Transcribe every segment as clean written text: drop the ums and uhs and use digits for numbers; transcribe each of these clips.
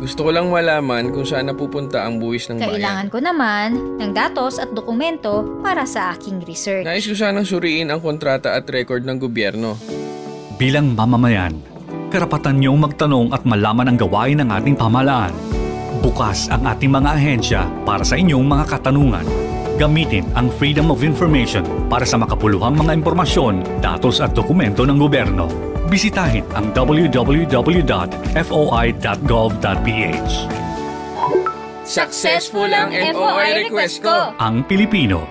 Gusto ko lang malaman kung saan napupunta ang buwis ng bayan. Kailangan ko naman ng datos at dokumento para sa aking research. Nais ko sanang suriin ang kontrata at record ng gobyerno. Bilang mamamayan, karapatan niyong magtanong at malaman ang gawain ng ating pamahalaan. Bukas ang ating mga ahensya para sa inyong mga katanungan. Gamitin ang Freedom of Information para sa makapuluhang mga impormasyon, datos at dokumento ng gobyerno. Bisitahin ang www.foi.gov.ph. Successful ang FOI request ko! Ang Pilipino,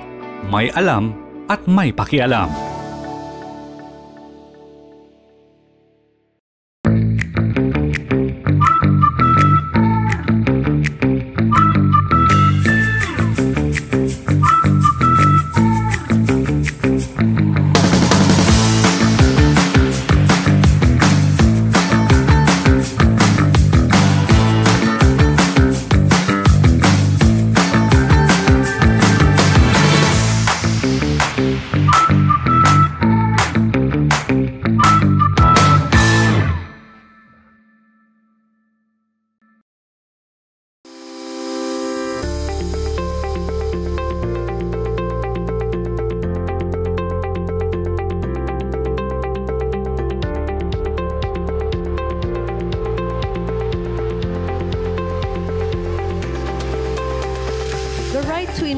may alam at may pakialam.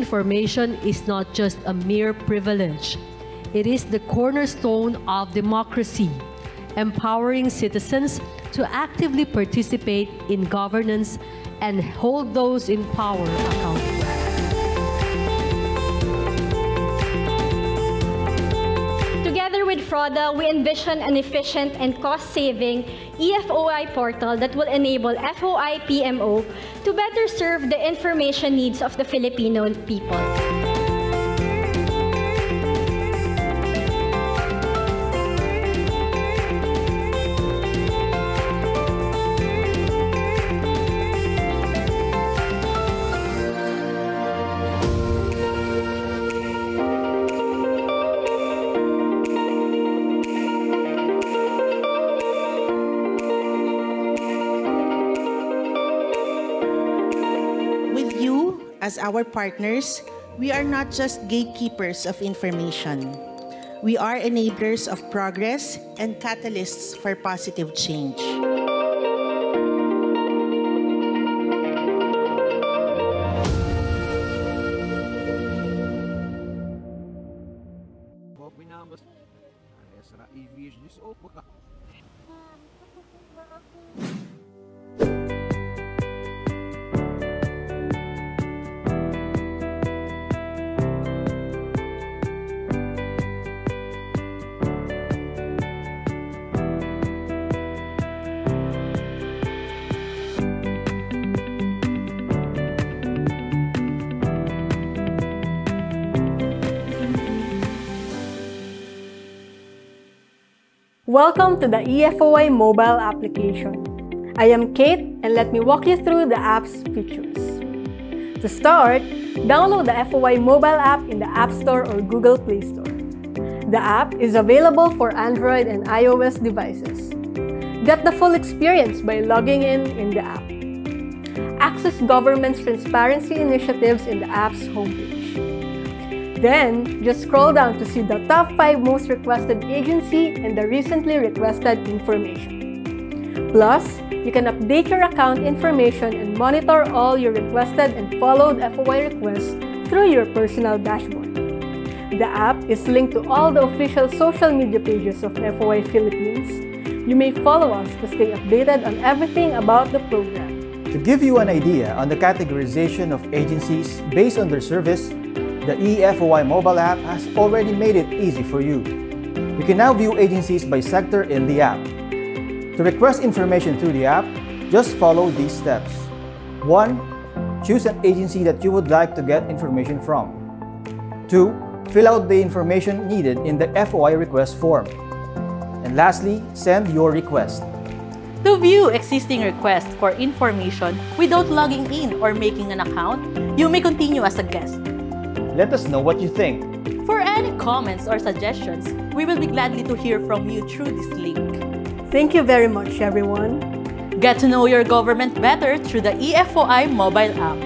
Information is not just a mere privilege. It is the cornerstone of democracy, empowering citizens to actively participate in governance and hold those in power accountable. Together with FRODA, we envision an efficient and cost-saving EFOI portal that will enable FOI PMO to better serve the information needs of the Filipino people. As our partners, we are not just gatekeepers of information. We are enablers of progress and catalysts for positive change. Welcome to the EFOI mobile application. I am Kate and let me walk you through the app's features. To start, download the FOI mobile app in the App Store or Google Play Store. The app is available for Android and iOS devices. Get the full experience by logging in the app. Access government's transparency initiatives in the app's homepage. Then, just scroll down to see the top 5 most requested agency and the recently requested information. Plus, you can update your account information and monitor all your requested and followed FOI requests through your personal dashboard. The app is linked to all the official social media pages of FOI Philippines. You may follow us to stay updated on everything about the program. To give you an idea on the categorization of agencies based on their service, the EFOI mobile app has already made it easy for you. You can now view agencies by sector in the app. To request information through the app, just follow these steps. 1. Choose an agency that you would like to get information from. 2. Fill out the information needed in the FOI request form. And lastly, send your request. To view existing requests for information without logging in or making an account, you may continue as a guest. Let us know what you think. For any comments or suggestions, we will be gladly to hear from you through this link. Thank you very much, everyone. Get to know your government better through the EFOI mobile app.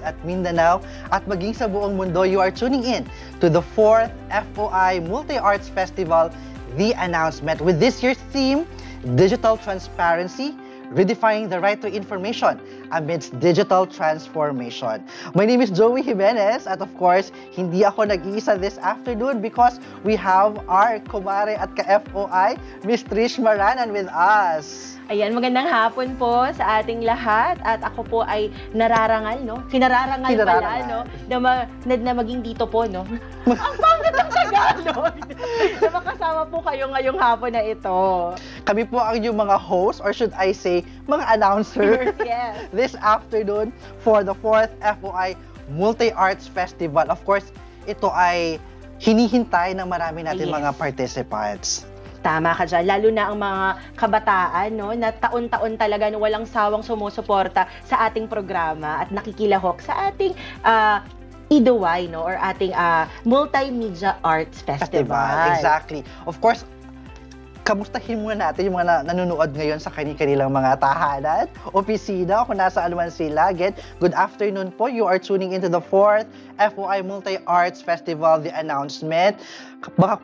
At Mindanao at maging sa buong mundo, you are tuning in to the 4th FOI Multi-Arts Festival, The Announcement, with this year's theme, Digital Transparency, Redefining the Right to Information amidst digital transformation. My name is Joey Jimenez at of course, hindi ako nag-iisa this afternoon because we have our kumare at ka-FOI, Miss Trish Maranan with us. Ayan, magandang hapon po sa ating lahat at ako po ay nararangal, no? Kinararangal pala, no? Na maging dito po, no? Ang pangit ng Tagalog! Na makasama po kayo ngayong hapon na ito. Kami po ang inyong mga host, or should I say, mga announcer, yes, this afternoon for the 4th FOI Multi-Arts Festival. Of course, ito ay hinihintay ng marami natin mga participants. Tama ka dyan, lalo na ang mga kabataan, no, na taon-taon talaga no, walang sawang sumusuporta sa ating programa at nakikilahok sa ating IDOY, no, or ating Multimedia Arts Festival. Exactly. Of course, kamustahin muna natin yung mga nanonood ngayon sa kanilang mga tahanan, opisina, kung nasaan man sila. Again, good afternoon po. You are tuning into the 4th FOI Multi-Arts Festival, The Announcement. Baka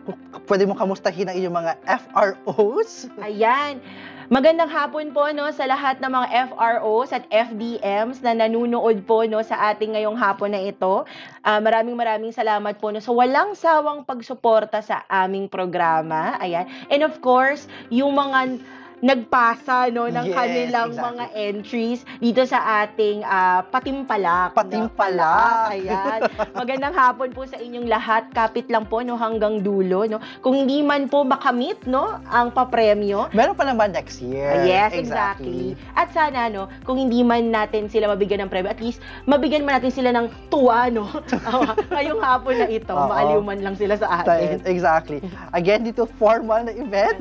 pwede mo kamustahin ang inyong mga FROs? Ayan. Magandang hapon po, no, sa lahat ng mga FROs at FDMs na nanunood po, no, sa ating ngayong hapon na ito. Maraming salamat po, no, sa walang sawang pagsuporta sa aming programa. Ayan. And of course, yung mga nagpasa, no, ng kanilang mga entries dito sa ating Patimpalak. Patimpalak. Ayan. Magandang hapon po sa inyong lahat. Kapit lang po, no, hanggang dulo, no. Kung hindi man po makamit, no, ang papremyo. Meron pa naman next year. Yes, exactly. At sana, no, kung hindi man natin sila mabigyan ng premyo, at least mabigyan man natin sila ng tuwa, no. Ngayong hapon na ito, maaliw man lang sila sa atin. Exactly. Again, dito formal na event.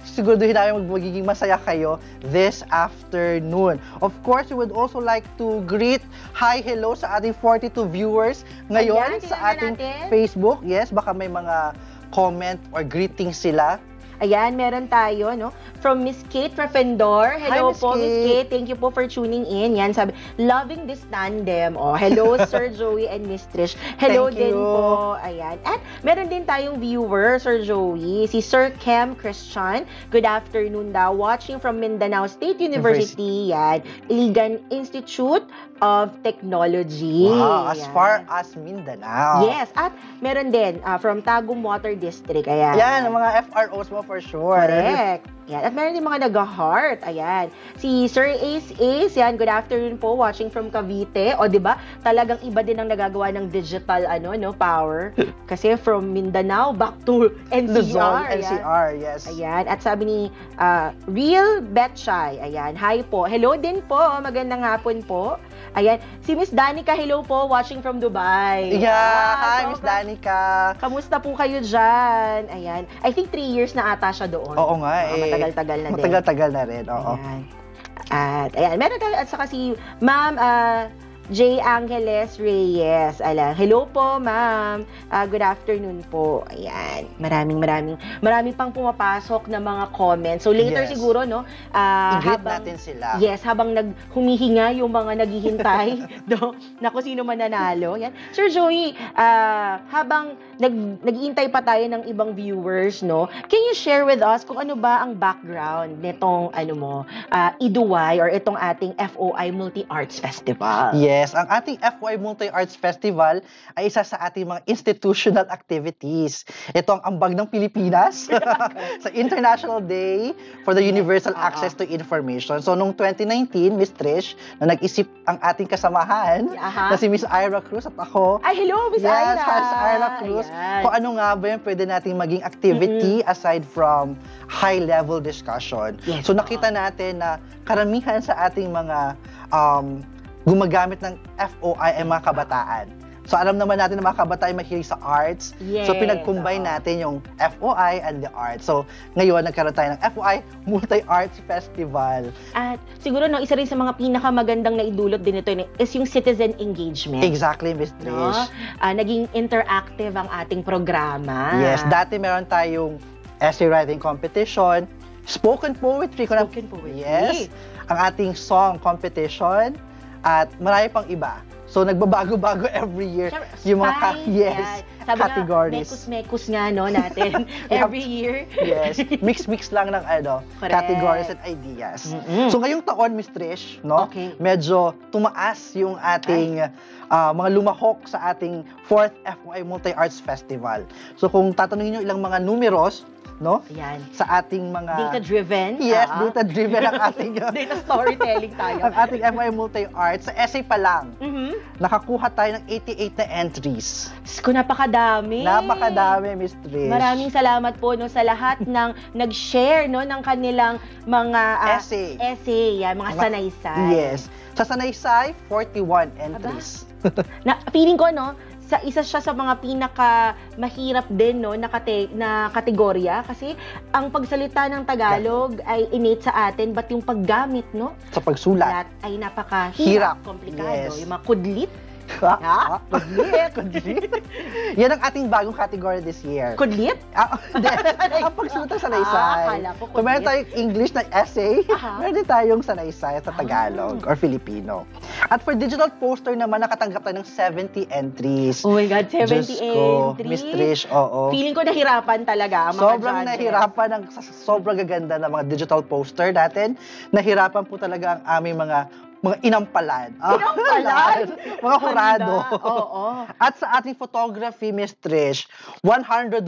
Siguraduhin namin magiging masaya kayo this afternoon. Of course, we would also like to greet hello sa ating 42 viewers ngayon sa ating Facebook. Yes, baka may mga comment or greetings sila. Ayan, meron tayo, no? From Miss Kate Refendor. Hello po, Miss Kate. Thank you po for tuning in. Yan, sabi, loving this tandem. Oh, hello, Sir Joey and Miss Trish. Hello din po. Ayan. At meron din tayong viewer, Sir Joey. Si Sir Kem Christian. Good afternoon daw. Watching from Mindanao State University. Yan. Iligan Institute of Technology. Wow, as far as Mindanao. Yes. At meron din from Tagum Water District. Ayan. Yan, ang mga FROs mo for sure. Correct. Yan. At meron din mga nag-heart. Ayan. Si Sir Ace Ace, yan, good afternoon po, watching from Cavite. O, di ba? Talagang iba din ang nagagawa ng digital, power. Kasi from Mindanao back to NCR. Luzon, NCR, yes. Ayan. At sabi ni Real Betchay, ayan, hi po. Hello din po. Magandang hapon po. Ayan. Si Miss Danica, hello po, watching from Dubai. Yeah, hi, Miss Danica. Kamusta po kayo dyan? Ayan. I think 3 years na ata siya doon. Oo nga eh. Matagal-tagal na din. Matagal-tagal na rin, oo. Ayan. At ayan, meron tayo, at saka si Ma'am J. Angeles Reyes. Hello po, ma'am. Good afternoon po. Ayan. Maraming pang pumapasok na mga comments. So later siguro, no? I-greet natin sila. Yes, habang humihinga yung mga naghihintay na kung sino mananalo. Yan. Sir Joey, habang nag-iintay pa tayo ng ibang viewers, no? Can you share with us kung ano ba ang background nitong Iduway or itong ating FOI Multi-Arts Festival? Yes, ang ating FOI Multi-Arts Festival ay isa sa ating mga institutional activities. Ito ang ambag ng Pilipinas sa International Day for the Universal Access to Information. So, noong 2019, Miss Trish, na nag-isip ang ating kasamahan na si Miss Ira Cruz at ako. Ay, hello, Miss Ira! Yes, Miss Ira Cruz. Kung ano nga ba yung pwede nating maging activity aside from high-level discussion. Yes, so, nakita natin na karamihan sa ating mga gumagamit ng FOI ay mga kabataan. So, alam naman natin na mga kabataan mahilig sa arts. Yes, so, pinag-combine natin yung FOI and the arts. So, ngayon, nagkaroon tayo ng FOI Multi-Arts Festival. At siguro, isa rin sa mga pinakamagandang naidulot din ito is yung citizen engagement. Exactly, Miss Trish. Naging interactive ang ating programa. Yes, dati meron tayong essay writing competition, spoken poetry. Yes, ang ating song competition, at marami pang iba. So, nagbabago-bago every year yung mga categories. Mekos nga, no, natin every year. Yes, mix-mix lang ng categories and ideas. So, ngayong taon, Miss Trish, no, medyo tumaas yung ating mga lumahok sa ating 4th FOI Multi-Arts Festival. So, kung tatanungin nyo ilang mga numeros, no? Ayan. Sa ating mga data-driven. Yes, data-driven ang ating data storytelling tayo. Ang ating FOI Multi-Arts sa essay pa lang. Nakakuha tayo ng 88 na entries. Napakadami. Napakadami, Miss Trish. Maraming salamat po sa lahat ng nag-share ng kanilang mga essay, mga sanaysay. Yes. Sa sanaysay, 41 entries. Feeling ko, isa siya sa mga pinaka-mahirap din na kategorya kasi ang pagsalita ng Tagalog ay innate sa atin, but yung paggamit sa pagsulat ay napakahirap, komplikado. Yung mga kudlit. Kudlit. Yan ang ating bagong category this year. Kudlit? Ang pagsulat ng sanaysay. Kung meron tayong English na essay, meron din tayong sanaysay sa Tagalog or Filipino. At for digital poster naman, nakatanggap tayo ng 70 entries. Oh my God, 70 entries? Miss Trish, oo. Feeling ko nahirapan talaga. Sobrang nahirapan, sobrang gaganda ng mga digital poster natin. Nahirapan po talaga ang aming mga inampalan. Mga hurado. Oo. At sa ating photography, Miss Trish, 101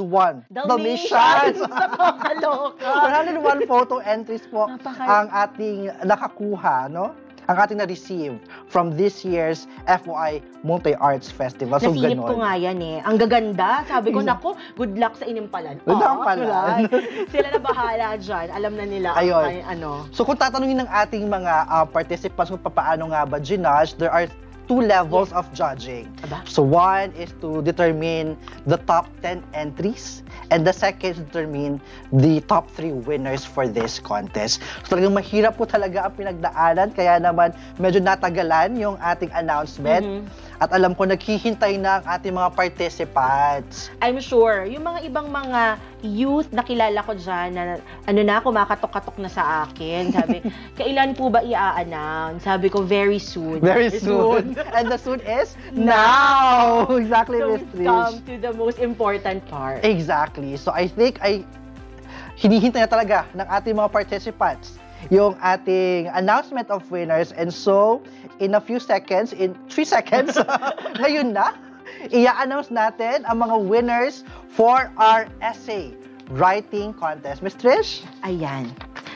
Dalmatians. 101 photo entries po ang ating nakakuha, no? Ang ating na-receive from this year's FOI Multi-Arts Festival. So, nasilip ko nga yan Ang gaganda. Sabi ko, naku, good luck sa inimpalan. Inimpalan. Sila na bahala dyan. Alam na nila. Ayun. So, kung tatanungin ng ating mga participants kung paano nga ba ginudge, there are 2 levels of judging. So, one is to determine the top 10 entries, and the second is to determine the top 3 winners for this contest. So, talagang mahirap po talaga ang pinagdaanan, kaya naman medyo natagalan yung ating announcement. At alam ko, naghihintay na ang ating mga participants. I'm sure. Yung mga ibang mga youth na kilala ko dyan, na kumakatok-katok na sa akin. Sabi, kailan po ba i-a-announce? Sabi ko, very soon. Very soon. And the soon is now! Exactly, Miss Trish. Come to the most important part. Exactly. So I think hinihintay na talaga ng ating mga participants yung ating announcement of winners. And so, in a few seconds, in 3 seconds, ngayon na, i-announce natin ang mga winners for our essay writing contest. Miss Trish? Ayan.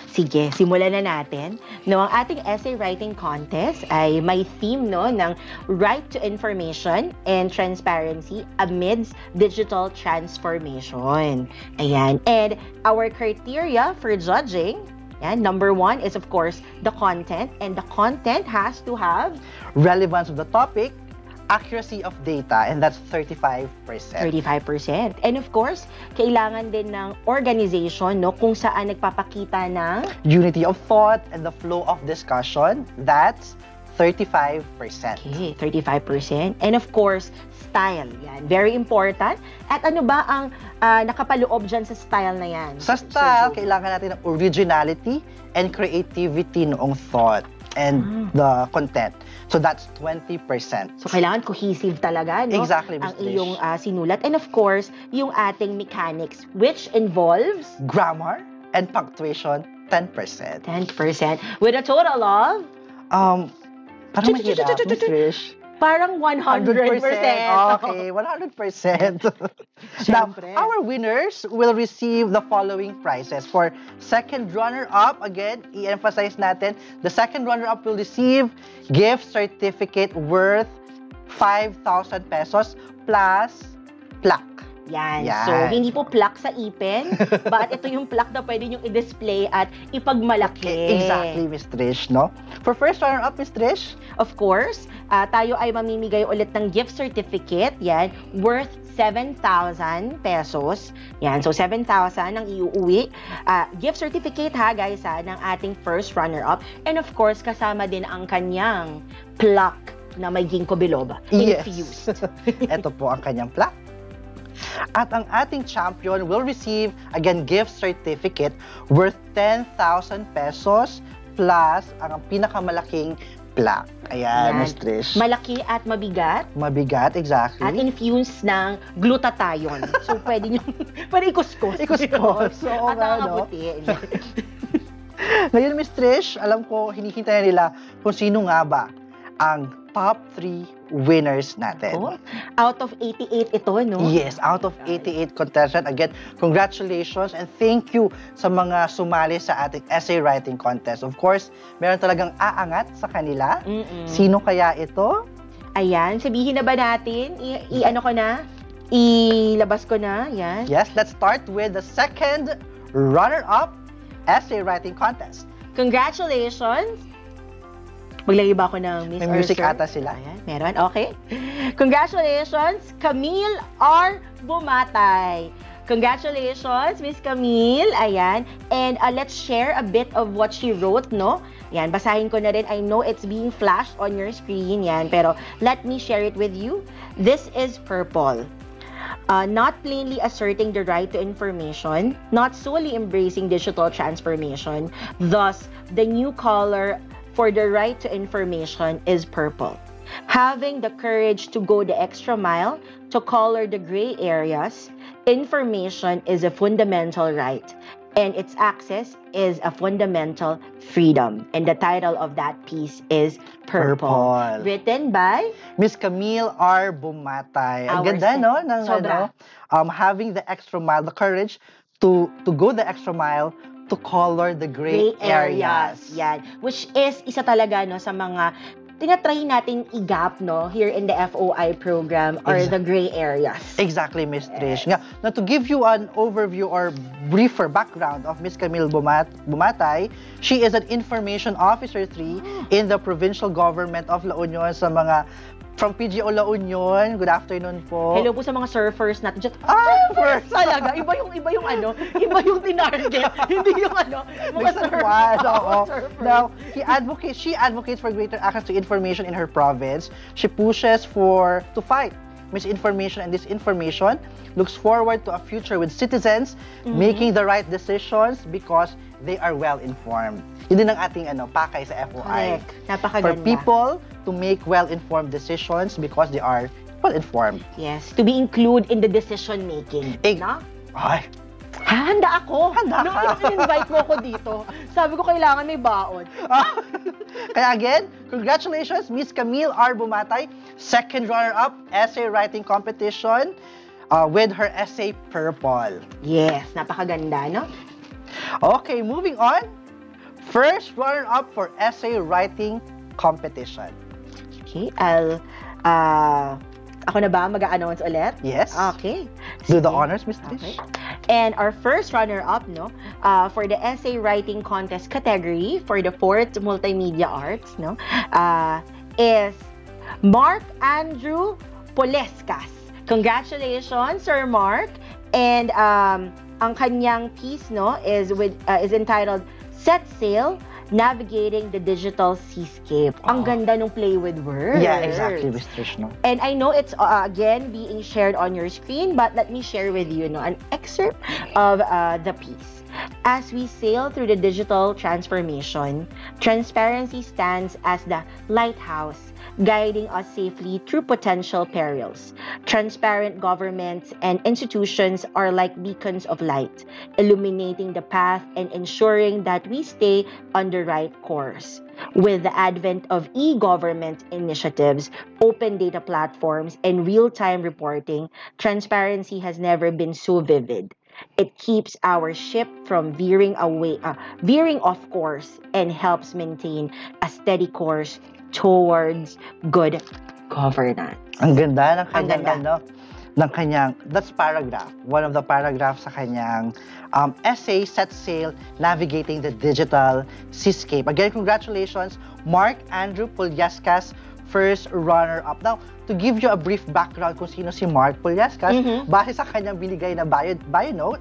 Sige, simulan na natin. Ang ating essay writing contest ay may theme ng right to information and transparency amidst digital transformation. Ayan. And our criteria for judging, number 1 is of course the content, and the content has to have relevance of the topic, accuracy of data, and that's 35%. 35%. And of course, kailangan din ng organization kung saan nagpapakita ng unity of thought and the flow of discussion, that's 35%. Okay, 35%. And of course, style. Yan, very important. At ano ba ang nakapaloob dyan sa style na yan? Sa style, kailangan natin ng originality and creativity noong thought and the content. So that's 20%. So kailangan cohesive talaga, no? Exactly, ang Ms. Trish. iyong sinulat. And of course, yung ating mechanics, which involves grammar and punctuation, 10%. 10%. With a total of? Parang mahirap, Ms. Trish. Parang 100%. Okay, 100%. Now, our winners will receive the following prizes. For second runner-up, again, i-emphasize natin, the second runner-up will receive gift certificate worth 5,000 pesos plus plaque. Yan. So, hindi po plaque sa ipin, but ito yung plaque na pwede nyo i-display at ipagmalaki. Exactly, Ms. Trish, no? For first runner-up, Ms. Trish? Of course, tayo ay mamimigay ulit ng gift certificate, yan, worth 7,000 pesos. Yan, so 7,000 ang iuuwi. Gift certificate ha, guys, ng ating first runner-up. And of course, kasama din ang kanyang plaque na may ginkgo biloba infused. Ito po ang kanyang plaque. At ang ating champion will receive, again, gift certificate worth 10,000 pesos plus ang pinakamalaking plaque. Ayan, Ms. Trish. Malaki at mabigat. Mabigat, exactly. At infused ng glutathione. So, pwede nyo, pwede ikuskus. Ikuskus. At nangangabuti. Ngayon, Ms. Trish, alam ko, hinihintay nila kung sino nga ba ang top 3 winners natin. Oh, out of 88 ito, no? Yes, out of 88 contestants. Again, congratulations and thank you sa mga sumali sa ating essay writing contest. Of course, meron talagang aangat sa kanila. Sino kaya ito? Ayan, sabihin na ba natin? I-ano ko na? Ilabas ko na? Yan. Yes, let's start with the second runner-up essay writing contest. Congratulations! Maglagay ba ako ng Miss May music Sir? ata sila. Ayan, meron. Okay. Congratulations, Camille R. Bumatay. Congratulations, Miss Camille. Ayan. And let's share a bit of what she wrote, no? Yan, basahin ko na rin. I know it's being flashed on your screen, yan. Pero let me share it with you. This is purple. Not plainly asserting the right to information, not solely embracing digital transformation. Thus, the new color for the right to information is purple. Having the courage to go the extra mile, to color the gray areas, information is a fundamental right, and its access is a fundamental freedom. And the title of that piece is Purple. Written by Miss Camille R. Bumatay. Ang ganda, no? Having the extra mile, the courage to go the extra mile, to color the gray areas. Yan. Which is isa talaga, no, sa mga tinatry nating i-gap, no, here in the FOI program, or the gray areas. Exactly, Ms. Trish. Now, to give you an overview or briefer background of Ms. Camille Bumatay, she is an Information Officer 3 in the Provincial Government of La Union sa mga from PGO La Union. Good afternoon po. Hello po sa mga surfers natin. Just, surfers talaga. Iba yung ano, iba yung tinarget. Hindi yung ano, mga surfers. Now, she advocates for greater access to information in her province. She pushes to fight misinformation and disinformation, looks forward to a future with citizens making the right decisions because they are well-informed. Yun din ang ating pakay sa FOI. Correct. Napakaganda. For people to make well-informed decisions because they are well-informed. Yes, to be included in the decision-making. No? Ay. Handa ako. Handa ka. Nung in-invite mo ako dito, sabi ko kailangan may baon. Kaya again, congratulations, Miss Camille R. Bumatay, second runner-up essay writing competition with her essay Purple. Yes, napakaganda, no? Okay, moving on. First runner-up for essay writing competition. Okay, ako na ba mag-a-announce ulit? Yes. Okay. Do the honors, Ms. Trish. Okay. And our first runner-up, no, for the essay writing contest category for the 4th Multimedia Arts, no, is Mark Andrew Polescas. Congratulations, Sir Mark. And ang kanyang piece, no, is entitled Set Sail navigating the digital seascape. Ang ganda nung play with words. Yeah, exactly, Miss Trish, no? And I know it's again being shared on your screen, but let me share with you an excerpt of the piece. As we sail through the digital transformation, transparency stands as the lighthouse, guiding us safely through potential perils. Transparent governments and institutions are like beacons of light, illuminating the path and ensuring that we stay on the right course. With the advent of e-government initiatives, open data platforms, and real-time reporting, transparency has never been so vivid. It keeps our ship from veering off course and helps maintain a steady course towards good governance. Ang ganda ng kanyang, that's paragraph. One of the paragraphs sa kanyang essay, Set Sail, Navigating the Digital Seascape. Again, congratulations, Mark Andrew Pulyaskas, first runner-up. Now, to give you a brief background kung sino si Mark Pulyaskas, base sa kanyang binigay na bio note,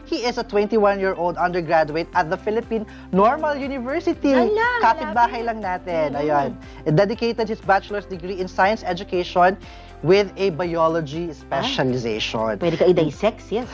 he is a 21-year-old undergraduate at the Philippine Normal University. Kapitbahay lang natin. Ayun. Dedicated his bachelor's degree in science education with a biology specialization. Pwede ka i-dissect, yes.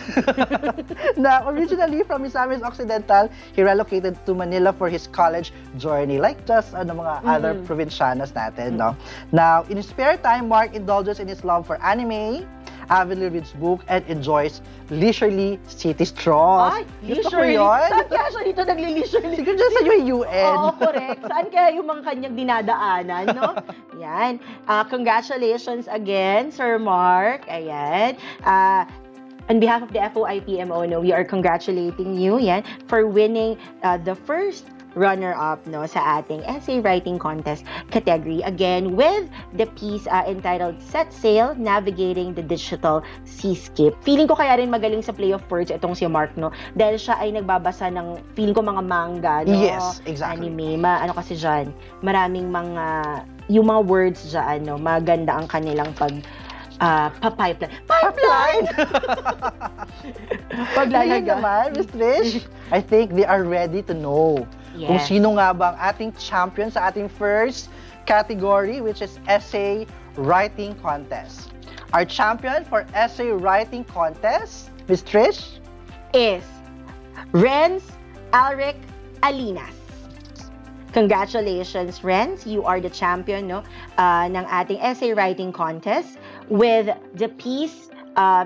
Now, originally from Misamis Occidental, he relocated to Manila for his college journey, like just mga other provincianos natin, no? Now, in his spare time, Mark indulges in his love for anime, avidly reads books, and enjoys leisurely city strolls. Ay, leisurely? Saan kaya siya dito nagli-leisurely? Siguro dyan sa UN. Oo, correct. Saan kaya yung mga kanyang dinadaanan, no? Yan. Congratulations again, Sir Mark. Ayan. On behalf of the FOI-PMO, we are congratulating you, for winning the first runner-up sa ating essay writing contest category, again with the piece entitled Set Sail, Navigating the Digital Seascape. Feeling ko kaya rin magaling sa play of words itong si Mark, dahil siya ay nagbabasa ng, feeling ko, mga manga, Yes, exactly. Anime, ano kasi dyan, maraming yung mga words dyan, maganda ang kanilang pipeline. Paglalaga naman, Miss Trish. I think they are ready to know kung sino nga ba ang ating champion sa ating first category, which is Essay Writing Contest. Our champion for Essay Writing Contest, Miss Trish, is Renz Alric Alinas. Congratulations, Renz. You are the champion ng ating essay writing contest with the piece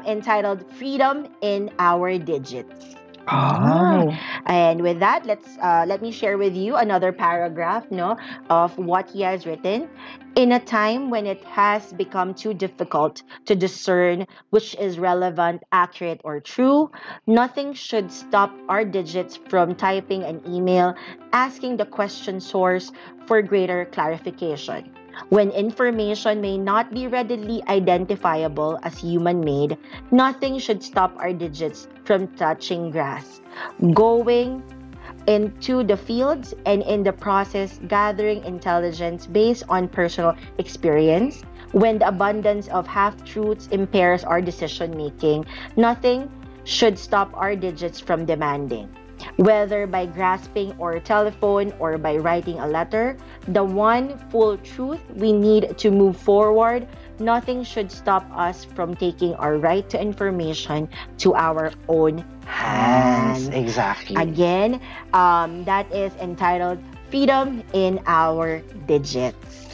entitled Freedom in Our Digits. And with that, let me share with you another paragraph of what he has written. In a time when it has become too difficult to discern which is relevant, accurate, or true, nothing should stop our digits from typing an email asking the question source for greater clarification. When information may not be readily identifiable as human-made, nothing should stop our digits from touching grass, going into the fields, and in the process gathering intelligence based on personal experience. When the abundance of half-truths impairs our decision-making, nothing should stop our digits from demanding. Whether by grasping or telephone or by writing a letter, the one full truth we need to move forward, nothing should stop us from taking our right to information to our own hands. Exactly. Again, that is entitled Freedom in Our Digits.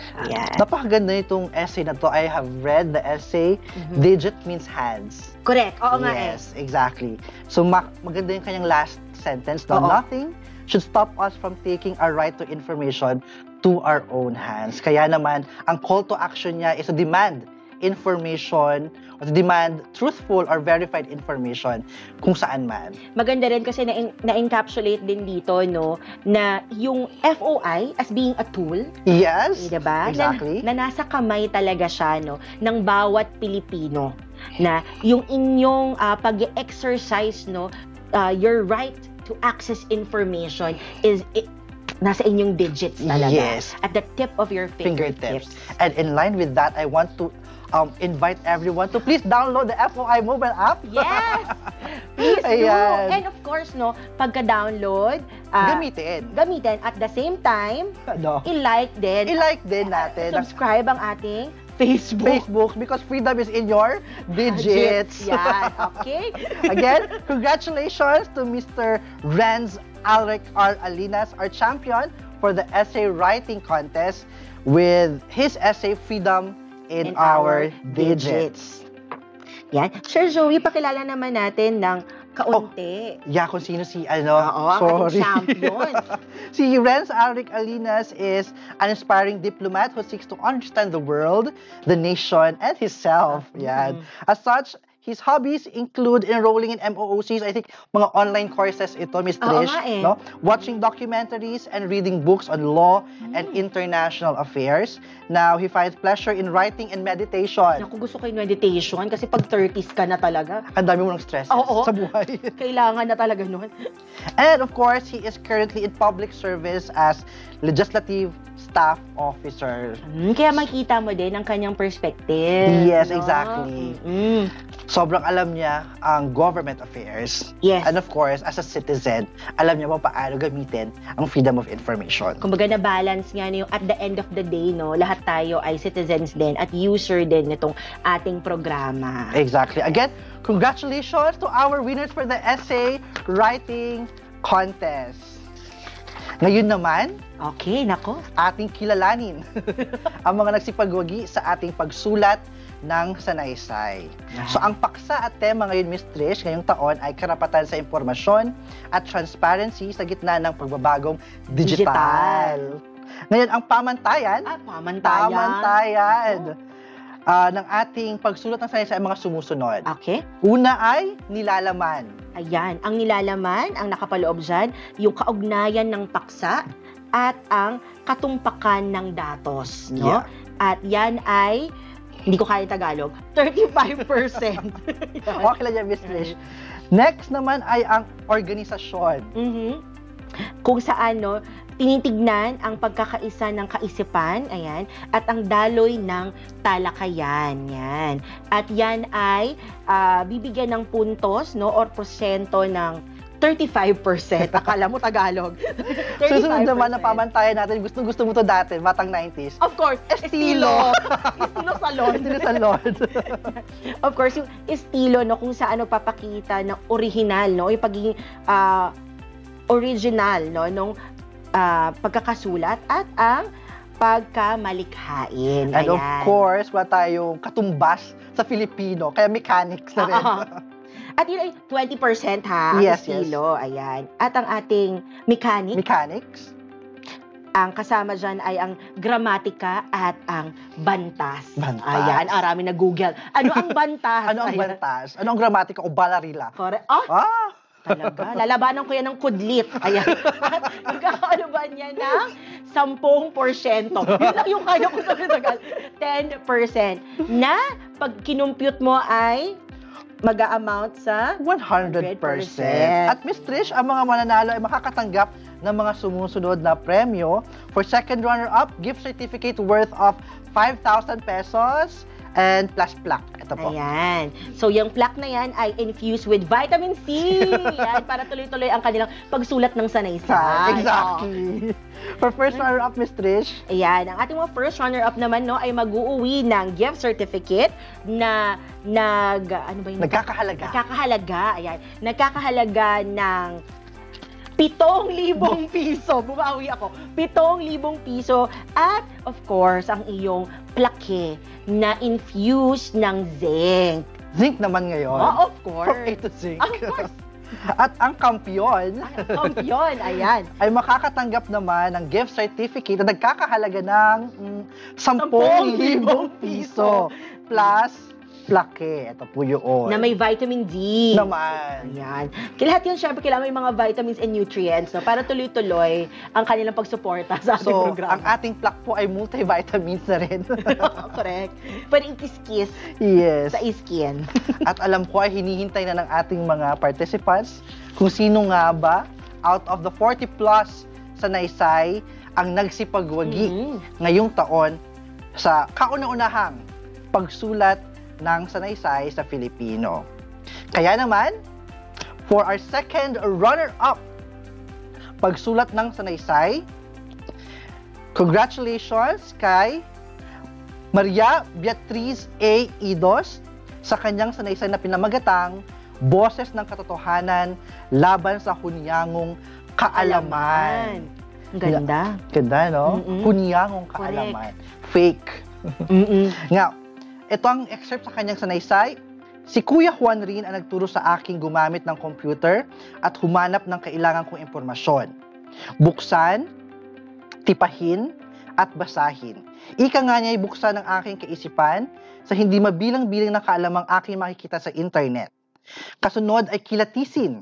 Napakaganda itong essay na to. I have read the essay. Digit means hands. Correct. Oo nga. Yes, exactly. So maganda yung kanyang last sentence. Nothing should stop us from taking our right to information to our own hands. Kaya naman, ang call to action niya is to demand information or to demand truthful or verified information kung saan man. Maganda rin kasi na-encapsulate din dito na yung FOI as being a tool. Yes, diba? exactly. Na nasa kamay talaga siya ng bawat Pilipino. Na yung inyong pag-exercise your right to access information is nasa inyong digits talaga. Yes. At the tip of your fingertips. And in line with that, I want to invite everyone to please download the FOI mobile app. Yes! Please do. And of course, no, pagka-download, gamitin. At the same time, i-like din. I-like din natin. Subscribe ang ating Facebook, because freedom is in your digits. Yan, okay? Again, congratulations to Mr. Renz Alric R. Alinas, our champion for the essay writing contest with his essay, Freedom in Our Digits. Yan. Sir Joey, pakilala naman natin ng kaunti. Kung sino si sorry. Champion. Si Renz Alric Alinas is an inspiring diplomat who seeks to understand the world, the nation, and himself. Yan. As such, his hobbies include enrolling in MOOCs, I think mga online courses ito, Ms. Trish, no? Watching documentaries and reading books on law and international affairs. Now, he finds pleasure in writing and meditation. Naku, gusto ko yung meditation kasi pag 30s ka na talaga. Ang dami mo ng stress sa buhay. Kailangan na talaga nun. And of course, he is currently in public service as legislative staff officer. Kaya makita mo din ang kanyang perspective. Yes, exactly. Sobrang alam niya ang government affairs. Yes. And of course, as a citizen, alam niya paano gamitin ang freedom of information. Kumbaga na-balance nga yung at the end of the day, no, lahat tayo ay citizens din at user din nitong ating programa. Exactly. Again, congratulations to our winners for the essay writing contest. Ngayon naman, ating kilalanin ang mga nagsipagwagi sa ating pagsulat ng sanaysay. So ang paksa at tema ngayon, Ms. Trish, ngayong taon ay karapatan sa impormasyon at transparency sa gitna ng pagbabagong digital. Ngayon, ang pamantayan ng ating pagsulat ng sanaysay ay mga sumusunod. Una ay nilalaman. Ayan, ang nilalaman, ang nakapaloob dyan, yung kaugnayan ng paksa at ang katumpakan ng datos. No? At yan ay, hindi ko kaya Tagalog, 35%. Okay lang yan, Ms. Trish. Next naman ay ang organisasyon. Kung saan, no, tinitignan ang pagkakaisa ng kaisipan, ayan, at ang daloy ng talakayan, yan. At yan ay bibigyan ng puntos, no, or porsyento ng 35%. Akala mo Tagalog. Susunod naman na pamantayan natin, gusto mo to dati, batang 90s. Of course, estilo. Estilo salon. Estilo salon. Of course, yung estilo, no, kung saan papakita ng original, no, yung pagiging original, no, nung pagkakasulat at ang pagkamalikhain. And of course, wala tayong katumbas sa Filipino, kaya mechanics na rin. At yun ay 20% ha, estilo. Ayan. At ang ating mechanics, ang kasama dyan ay ang gramatika at ang bantas. Ayan, arami na Google. Ano ang bantas? Ano ang bantas? Ano ang gramatika o balarila? Correct. Talaga. Lalabanan ko yan ng kudlit. Ayan. Magkakaano ba niya ng 10%? Yun lang yung kaya ko sa Tagal. 10%. Na pag kinumpute mo ay mag-a-amount sa 100%. At Ms. Trish, ang mga mananalo ay makakatanggap ng mga sumusunod na premyo. For second runner-up, gift certificate worth of 5,000 pesos and plus plaque. Ito po. Ayan. So, yung plaque na yan ay infused with vitamin C. Yan, para tuloy-tuloy ang kanilang pagsulat ng sanaysay. Exactly. For first runner-up, Ms. Trish. Ayan. Ang ating mga first runner-up naman, no, ay mag-uuwi ng gift certificate na nagkakahalaga. Ayan. Nagkakahalaga ng 7,000 piso. Bumawi ako. 7,000 piso. At, of course, ang iyong plaque na infused ng zinc. Zinc naman ngayon? Oh, of course. From A to zinc. Of course. At ang kampiyon, ayan, ay makakatanggap naman ng gift certificate na nagkakahalaga ng 10,000 piso plus plaque. Ito po yun. Na may vitamin D. Naman. Ayan. Lahat yun, syempre, kailangan may mga vitamins and nutrients, no, para tuloy-tuloy ang kanilang pagsuporta sa ating programa. Ang ating plaque po ay multivitamins na rin. Correct. Para ikis-kis sa skin. At alam ko ay hinihintay na ng ating mga participants kung sino nga ba out of the 40 plus sanaysay ang nagsipagwagi ngayong taon sa kauna-unahang pagsulat ng sanaysay sa Filipino. Kaya naman, for our second runner-up, pagsulat ng sanaysay, congratulations kay Maria Beatriz A. Idos sa kanyang sanaysay na pinamagatang Boses ng Katotohanan laban sa Hunyangong Kaalaman. Ganda. Ganda, no? Hunyangong Kaalaman. Fake. Nga, ito ang excerpt sa kanyang sanaysay. Si Kuya Juan rin ang nagturo sa aking gumamit ng computer at humanap ng kailangan kong impormasyon. Buksan, tipahin, at basahin. Ika nga niya ay buksan ng aking kaisipan sa hindi mabilang-bilang na kaalamang aking makikita sa internet. Kasunod ay kilatisin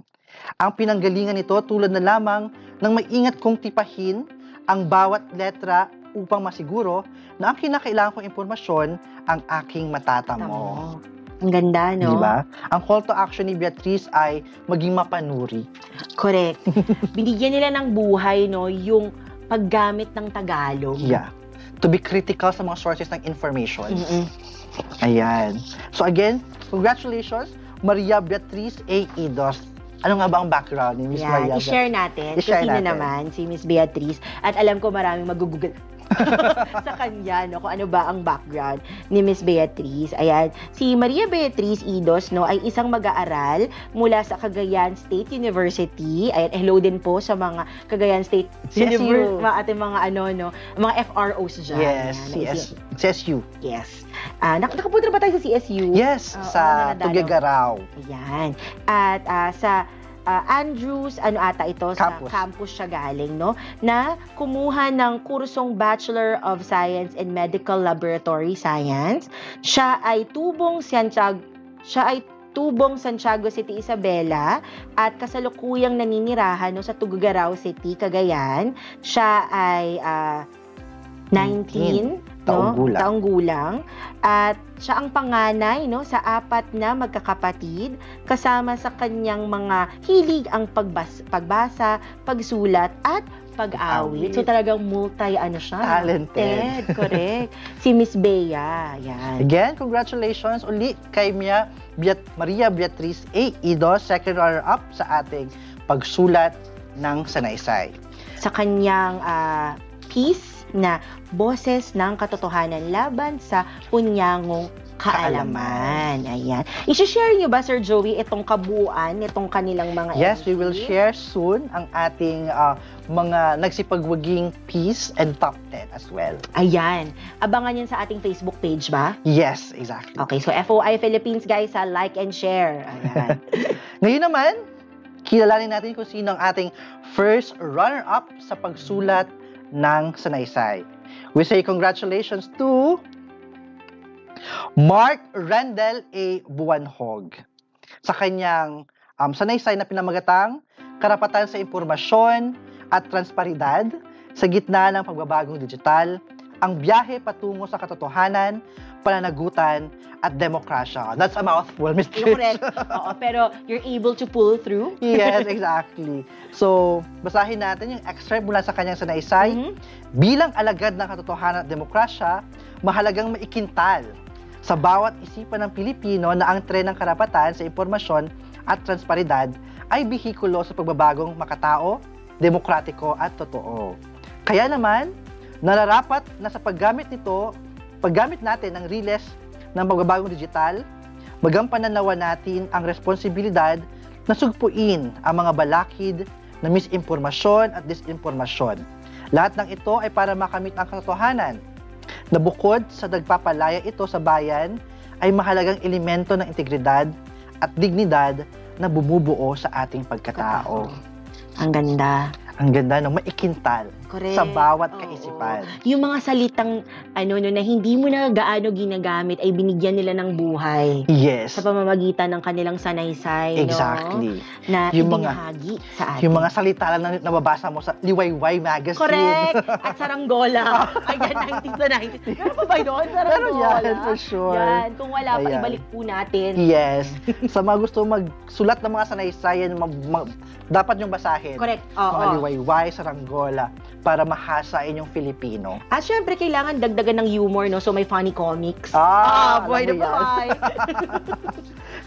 ang pinanggalingan nito tulad na lamang ng maingat kong tipahin ang bawat letra upang masiguro na ang kinakailangan kong impormasyon ang aking matatamo. Ang ganda, no? Diba? Ang call to action ni Beatriz ay maging mapanuri. Correct. Binigyan nila ng buhay, no, yung paggamit ng Tagalog. Yeah. To be critical sa mga sources ng information. Ayan. So again, congratulations, Maria Beatriz A. Idos. Ano nga ba ang background ni Miss Maria? I-share natin. Kung sino naman si Miss Beatriz. At alam ko maraming mag-google sa kanya, no, kung ano ba ang background ni Miss Beatriz. Ayan, si Maria Beatriz Idos, no, ay isang mag-aaral mula sa Cagayan State University. Ayan, hello din po sa mga Cagayan State University, ating mga mga FROs dyan. Yes, CSU. Yes. Nakapunta na ba tayo sa CSU? Yes, sa Tuguegarao. Ayan. At sa Andrews, ito, sa campus siya galing, no? Na kumuha ng kursong Bachelor of Science in Medical Laboratory Science. Siya ay tubong Santiago City, Isabela, at kasalukuyang naninirahan, no, sa Tuguegarao City, Cagayan. Siya ay 19 taong gulang. At siya ang panganay, no, sa 4 na magkakapatid, kasama sa kanyang mga hilig ang pagbasa, pagsulat, at pag-awit. So talagang talented. Correct. Si Miss Bea. Yan. Again, congratulations uli kay Maria Beatriz A. Idos, second runner-up sa ating pagsulat ng sanaysay. Sa kanyang piece na Boses ng Katotohanan laban sa Hunyangong Kaalaman. Ayan. I-share nyo ba, Sir Joey, itong kabuuan, itong kanilang mga Yes, we will share soon ang ating mga nagsipagwaging piece and top 10 as well. Ayan. Abangan yan sa ating Facebook page ba? Yes, exactly. Okay, so FOI Philippines, guys, like and share. Ayan. Ngayon naman, kilalanin natin kung sino ang ating first runner-up sa pagsulat ng sanaysay. We say congratulations to Mark Rendel A. Buwanhog sa kanyang sanaysay na pinamagatang Karapatan sa Impormasyon at Transparidad sa gitna ng pagbabagong digital, ang biyahe patungo sa katotohanan, pananagutan, at demokrasya. That's a mouthful, Ms. Trish. Correct. Oo, pero you're able to pull through. Yes, exactly. So, basahin natin yung excerpt mula sa kanyang sanaysay. Bilang alagad ng katotohanan at demokrasya, mahalagang maikintal sa bawat isipan ng Pilipino na ang tren ng karapatan sa impormasyon at transparidad ay bihikulo sa pagbabagong makatao, demokratiko at totoo. Kaya naman, nararapat na sa paggamit natin ng riles ng pagbabagong digital, magampanan nawa natin ang responsibilidad na sugpuin ang mga balakid na misinformasyon at disinformasyon. Lahat ng ito ay para makamit ang katotohanan na bukod sa nagpapalaya ito sa bayan ay mahalagang elemento ng integridad at dignidad na bumubuo sa ating pagkatao. Ang ganda. Ang ganda, no? Maikintal. Correct. sa bawat kaisipan. Yung mga salitang na hindi mo na gaano ginagamit ay binigyan nila ng buhay. Yes. Sa pamamagitan ng kanilang sanaysay, Exactly. Na Yung ibinahagi sa atin. Yung mga salita lang na nababasa mo sa Liwayway magazine. Correct. At saranggola. Ayan, 90s na 90s. Meron pa ba yun? Saranggola. Pero yan, for sure. Yan. Kung wala pa, Ayan. ibalik po natin. Yes. Sa mga gusto magsulat ng mga sanaysayan, dapat yung basahin. Correct. Mga Liwayway, Saranggola, para mahasain yung Filipino. At syempre, kailangan dagdagan ng humor, no? So, may funny comics. Buhay na buhay.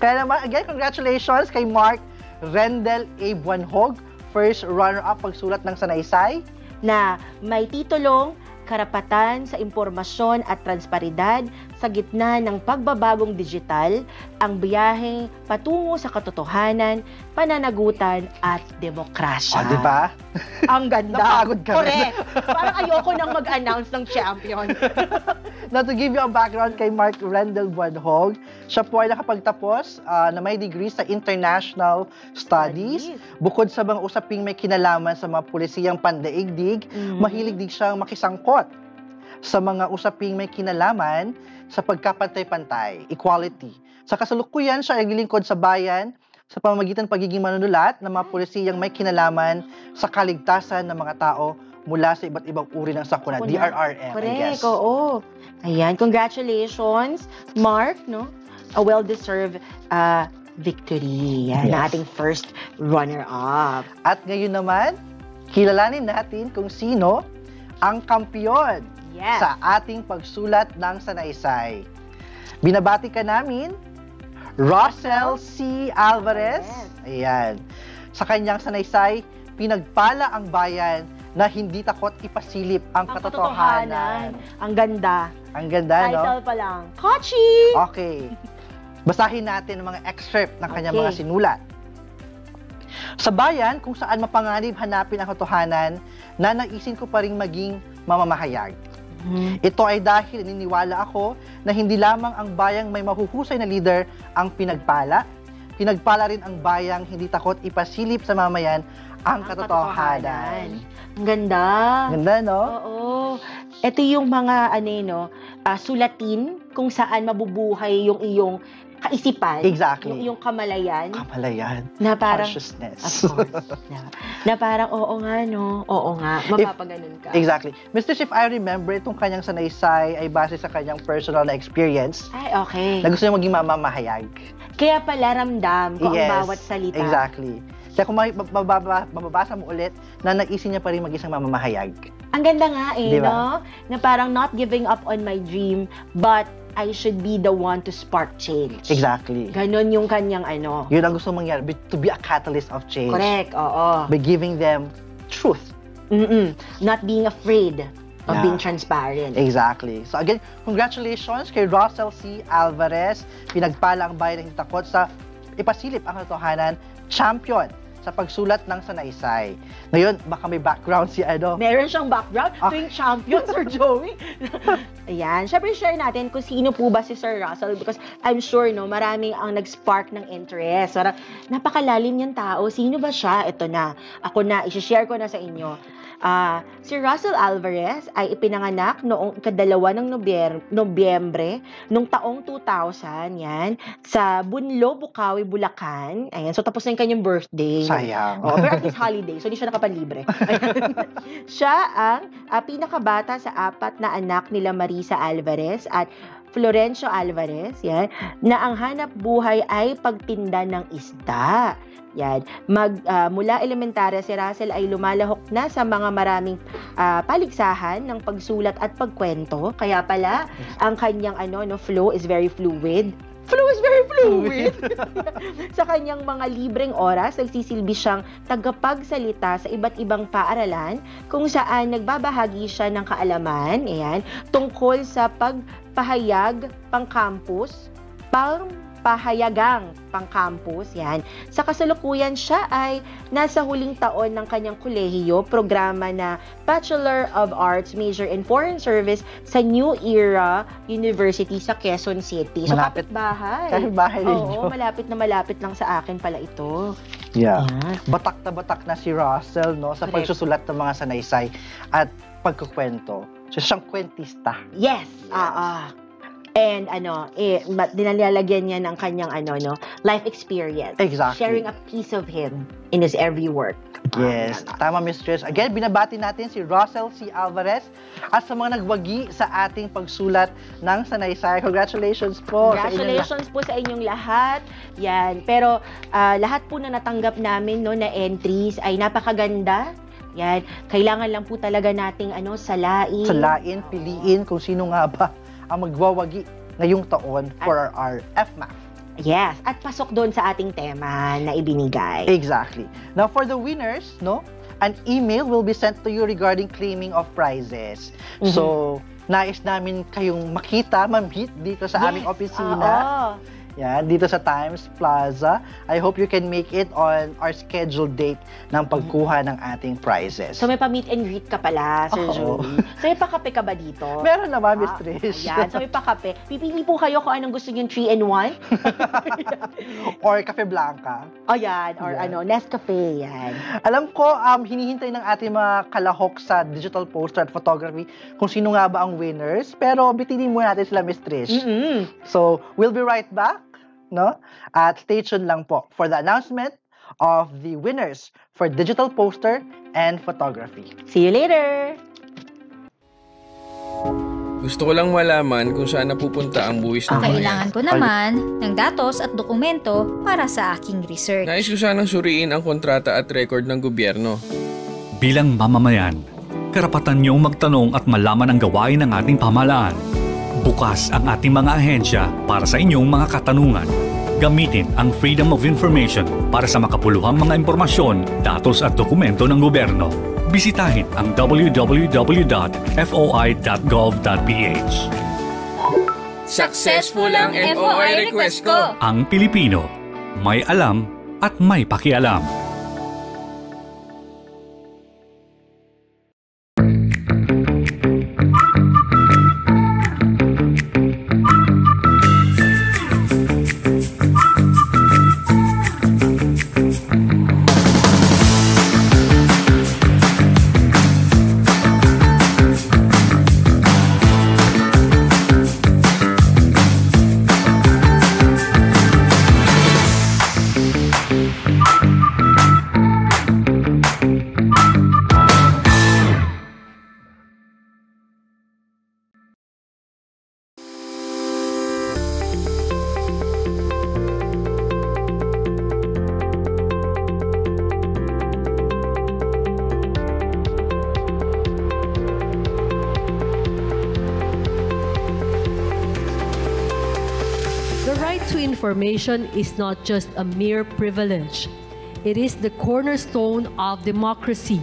Kaya naman, again, congratulations kay Mark Rendel A. Buanhog, first runner-up pagsulat ng sanaysay. Na may titulong Karapatan sa Impormasyon at Transparidad sa Gitna ng Pagbabagong Digital, ang biyaheng patungo sa katotohanan, pananagutan at demokrasya. Di ba? Ang ganda. Napagod ka Correct. Parang ayoko nang mag-announce ng champion. Now, to give you a background kay Mark Rendel Buanhog, siya po ay nakapagtapos na may degree sa International Studies. Bukod sa mga usaping may kinalaman sa mga pulisiyang pandaigdig, mahilig din siyang makisangkot sa mga usaping may kinalaman sa pagkapantay-pantay, equality. Sa kasalukuyan, siya ay naglilingkod sa bayan sa pamamagitan pagiging manunulat ng mga pulisiyang may kinalaman sa kaligtasan ng mga tao mula sa iba't ibang uri ng sakuna. DRRM, Correct, I guess. oo. Ayan, congratulations, Mark, no? A well-deserved victory. Yan, na ating first runner-up. At ngayon naman, kilalanin natin kung sino ang kampiyon sa ating pagsulat ng sanaysay. Binabati ka namin, Russell C. Alvarez. Ayan. Sa kanyang sanaysay, pinagpala ang bayan na hindi takot ipasilip ang katotohanan. Ang ganda. Ang ganda, no? Title pa lang. Kochi! Okay. Basahin natin ang mga excerpt ng kanyang mga sinulat. Sa bayan kung saan mapanganib hanapin ang katotohanan, nanaisin ko pa ring maging mamamahayag. Ito ay dahil naniniwala ako na hindi lamang ang bayang may mahuhusay na leader ang pinagpala rin ang bayang hindi takot ipasilip sa mamayan ang katotohanan. Ang ganda. Ganda, no? Oo. Ito yung mga sulatin kung saan mabubuhay yung iyong kaisipan. Exactly. Yung kamalayan. Kamalayan. Na parang, consciousness. Of course. na parang, oo nga, no? Oo nga. Mapapaganon ka. Exactly. Mr. Chief, I remember itong kanyang sanaysay ay base sa kanyang personal na experience. Ay, okay. Na gusto niya maging mamamahayag. Kaya pala ramdam ko ang bawat salita. Exactly. Kaya kung mababasa mo ulit, na naisin niya pa rin mag-isang mamamahayag. Ang ganda nga Diba? no? Na parang not giving up on my dream, but I should be the one to spark change. Exactly. Ganon yung kanyang Yun ang gusto mangyari, to be a catalyst of change. Correct, oo. By giving them truth. Not being afraid of being transparent. Exactly. So again, congratulations kay Russell C. Alvarez. Pinagpala ang bayan ng takot sa ipasilip ang katotohanan, champion sa pagsulat ng sanaysay. Ngayon, baka may background si Meron siyang background tuwing champion, Sir Joey. Ayan. Siyempre, share natin kung sino po ba si Sir Russell because I'm sure, no, maraming ang nag-spark ng interest. Parang, napakalalim niyang tao. Sino ba siya? Ito na. Ako na. I-share ko na sa inyo. Si Russell Alvarez ay ipinanganak noong 2 ng Nobyembre noong taong 2000, yan, sa Bunlo, Bukawi, Bulacan. Ayan, so tapos na yung kanyang birthday. Sayang. Pero at least holiday, so hindi siya nakapanlibre. Siya ang pinakabata sa 4 na anak nila Marisa Alvarez at Florencio Alvarez, yan, na ang hanap buhay ay pagtinda ng isda. Yan. Mula elementarya, si Russell ay lumalahok na sa mga maraming paligsahan ng pagsulat at pagkwento. Kaya pala, ang kanyang flow is very fluid. Flow is very fluid! Sa kanyang mga libreng oras, nagsisilbi siyang tagapagsalita sa iba't ibang paaralan kung saan nagbabahagi siya ng kaalaman tungkol sa pagpahayag pang-campus, pahayagang pang-campus, yan. Sa kasalukuyan, siya ay nasa huling taon ng kanyang kolehiyo, programa na Bachelor of Arts, major in Foreign Service sa New Era University sa Quezon City. So, Malapit. kapit-bahay. Kapit-bahay ninyo. Oo, malapit na malapit lang sa akin pala ito. Yeah. Batak na si Russell, no, sa pagsusulat ng mga sanaysay at pagkukwento. So, siyang kwentista. Yes. And dinalalagyan niya ng kanyang life experience. Exactly. Sharing a piece of him in his every work. Yes, tama, Mistress. Again, binabati natin si Russell C. Alvarez at sa mga nagwagi sa ating pagsulat ng sanaysay. Congratulations po. Congratulations po sa inyong lahat. Yan. Pero lahat po na natanggap namin na entries ay napakaganda. Yan. Kailangan lang po talaga nating salain. Salain, piliin kung sino nga ba ang magwawagi ngayong taon for our FMAF. Yes, at pasok doon sa ating tema na ibinigay. Exactly. Now, for the winners, an email will be sent to you regarding claiming of prizes. So, nais namin kayong makita, ma-meet dito sa aming opisina. Yan, dito sa Times Plaza. I hope you can make it on our scheduled date ng pagkuha ng ating prizes. So may pa-meet and greet ka pala, Sir Joey. So may pa-kape ka ba dito? Meron naman, Miss Trish. Ayan, so may pa-kape. Pipili po kayo kung anong gusto nyo, 3-in-1. Or Cafe Blanca. Ayan, or Nescafe, yan. Alam ko, hinihintay ng ating mga kalahok sa digital poster at photography kung sino nga ba ang winners. Pero bitinin muna natin sila, Miss Trish. So, we'll be right back. At stay tuned lang po for the announcement of the winners for digital poster and photography. See you later! Gusto ko lang malaman kung saan napupunta ang buwis ng Kailangan ko naman ng datos at dokumento para sa aking research. Nais ko sanang suriin ang kontrata at record ng gobyerno. Bilang mamamayan, karapatan niyong magtanong at malaman ang gawain ng ating pamahalaan. Bukas ang ating mga ahensya para sa inyong mga katanungan. Gamitin ang Freedom of Information para sa makapuluhang mga impormasyon, datos at dokumento ng gobyerno. Bisitahin ang www.foi.gov.ph. Successful ang FOI request ko! Ang Pilipino, may alam at may pakialam. Information is not just a mere privilege. It is the cornerstone of democracy,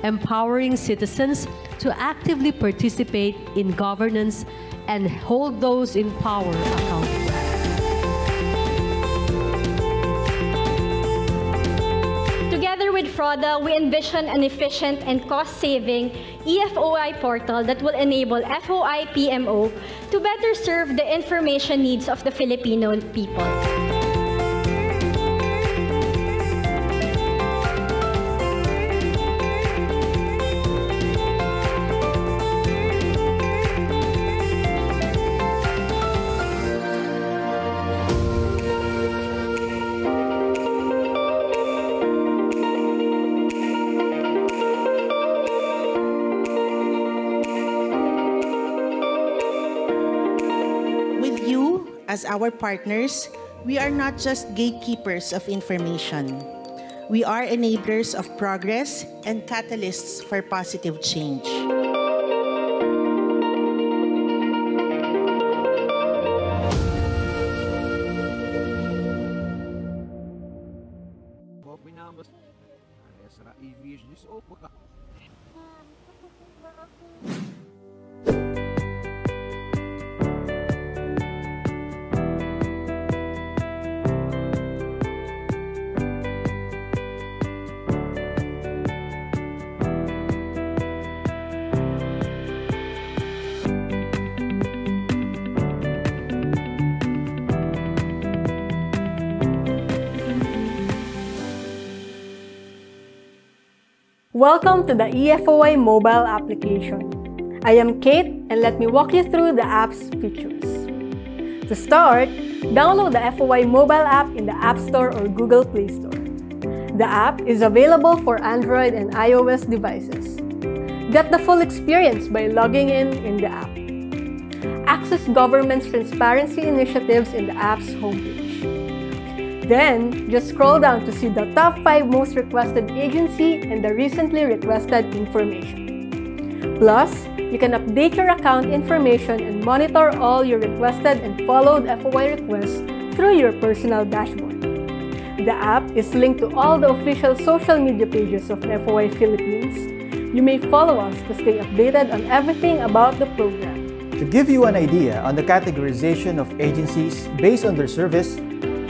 empowering citizens to actively participate in governance and hold those in power accountable. Together with FRODA, we envision an efficient and cost-saving EFOI portal that will enable FOI PMO to better serve the information needs of the Filipino people. As our partners, we are not just gatekeepers of information. We are enablers of progress and catalysts for positive change. Welcome to the EFOI mobile application. I am Kate and let me walk you through the app's features. To start, download the FOI mobile app in the App Store or Google Play Store. The app is available for Android and iOS devices. Get the full experience by logging in the app. Access government's transparency initiatives in the app's homepage. Then, just scroll down to see the top 5 most requested agency and the recently requested information. Plus, you can update your account information and monitor all your requested and followed FOI requests through your personal dashboard. The app is linked to all the official social media pages of FOI Philippines. You may follow us to stay updated on everything about the program. To give you an idea on the categorization of agencies based on their service,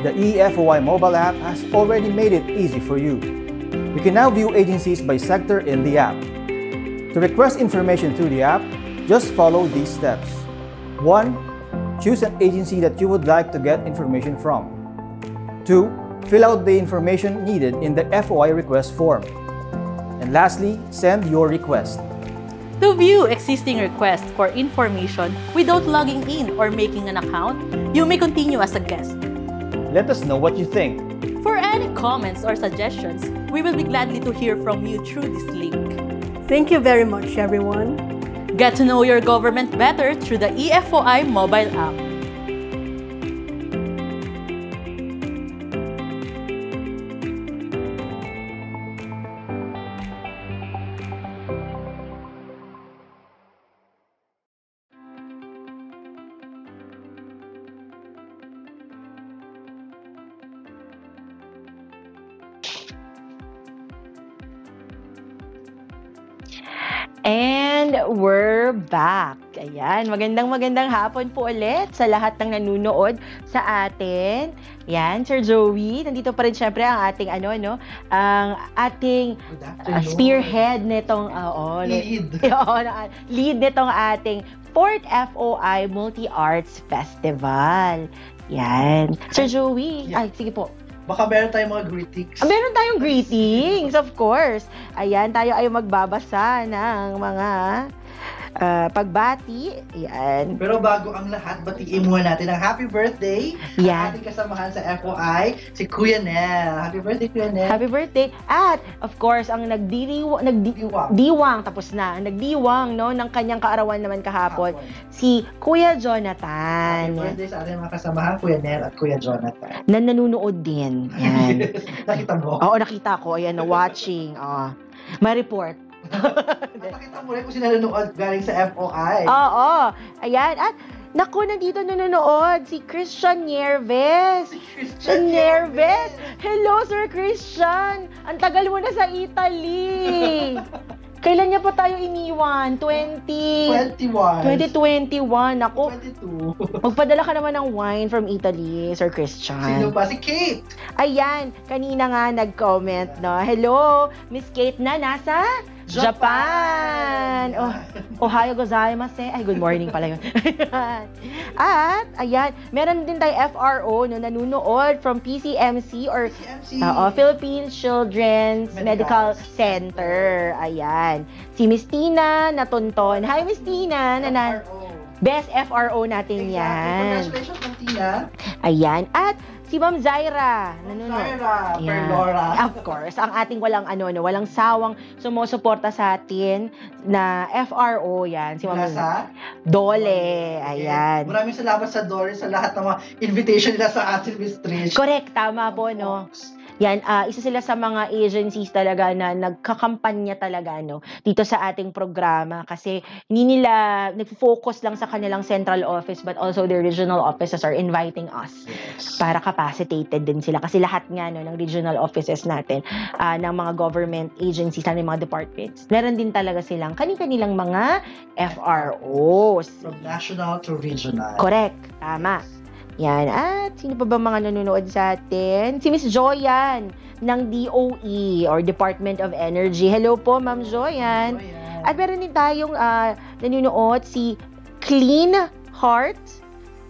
the eFOI mobile app has already made it easy for you. You can now view agencies by sector in the app. To request information through the app, just follow these steps. 1. Choose an agency that you would like to get information from. 2. Fill out the information needed in the FOI request form. And lastly, send your request. To view existing requests for information without logging in or making an account, you may continue as a guest. Let us know what you think. For any comments or suggestions, we will be gladly to hear from you through this link. Thank you very much, everyone. Get to know your government better through the eFOI mobile app. And we're back. Ayan, magandang hapon po ulit sa lahat ng nanunood sa atin. Yan, Sir Joey, nandito pa rin syempre ang ating ang ating spearhead nitong lead nitong ating 4th FOI Multi-Arts Festival. Yan. Sir Joey, ay sige po. Baka meron tayong mga greetings. Meron tayong greetings, of course. Ayan, tayo ay magbabasa ng mga pagbati. Ayan. Pero bago ang lahat, batiin muna natin ang happy birthday ang ating kasamahan sa FOI, si Kuya Nel. Happy birthday, Kuya Nel. Happy birthday. At, of course, ang nagdiwang ng kanyang kaarawan naman kahapon, si Kuya Jonathan. Happy birthday sa ating mga kasamahan, Kuya Nel at Kuya Jonathan. Na nanonood din. Yan. Nakita mo? Oo, nakita ko. Ayan, watching. May report. Nakita mo rin kung sila nanonood galing sa FOI. Oo. Ayan. At, naku, nandito nanonood si Christian Nierves. Hello, Sir Christian. Ang tagal mo na sa Italy. Kailan niya pa tayo iniwan? 2021. Ako. 22. Magpadala ka naman ng wine from Italy, Sir Christian. Sino pa? Si Kate. Ayan, kanina nga nag-comment, no? Hello, Miss Kate na nasa Japan. Ohayo gozaimasu. Ay, good morning pala yun. At, ayan, meron din tayo FRO no, nanunood from PCMC or Philippine Children's Medical Center. Ayan. Si Miss Tina Natonton. Hi, Miss Tina. Best FRO natin yan. Congratulations, Miss Tina. Ayan. At si Ma'am Zaira. Perlora. Of course. Ang ating walang sawang sumusuporta sa atin na FRO yan. Si Ma'am Dole. Ayan. Maraming salamat sa Dole sa lahat ng mga invitation nila sa atin, Miss Trish. Correct. Tama po, no? Yan, isa sila sa mga agencies talaga na nagkakampanya talaga dito sa ating programa kasi hindi nila nag-focus lang sa kanilang central office but also their regional offices are inviting us para capacitated din sila kasi lahat nga ng regional offices natin ng mga government agencies ng mga departments. Meron din talaga silang kanilang mga FROs. From national to regional. Correct. Tama. Yan. At sino pa ba mga nanonood sa atin? Si Miss Joyan ng DOE or Department of Energy. Hello po, Ma'am Joyan. At meron din tayong nanonood si Clean Heart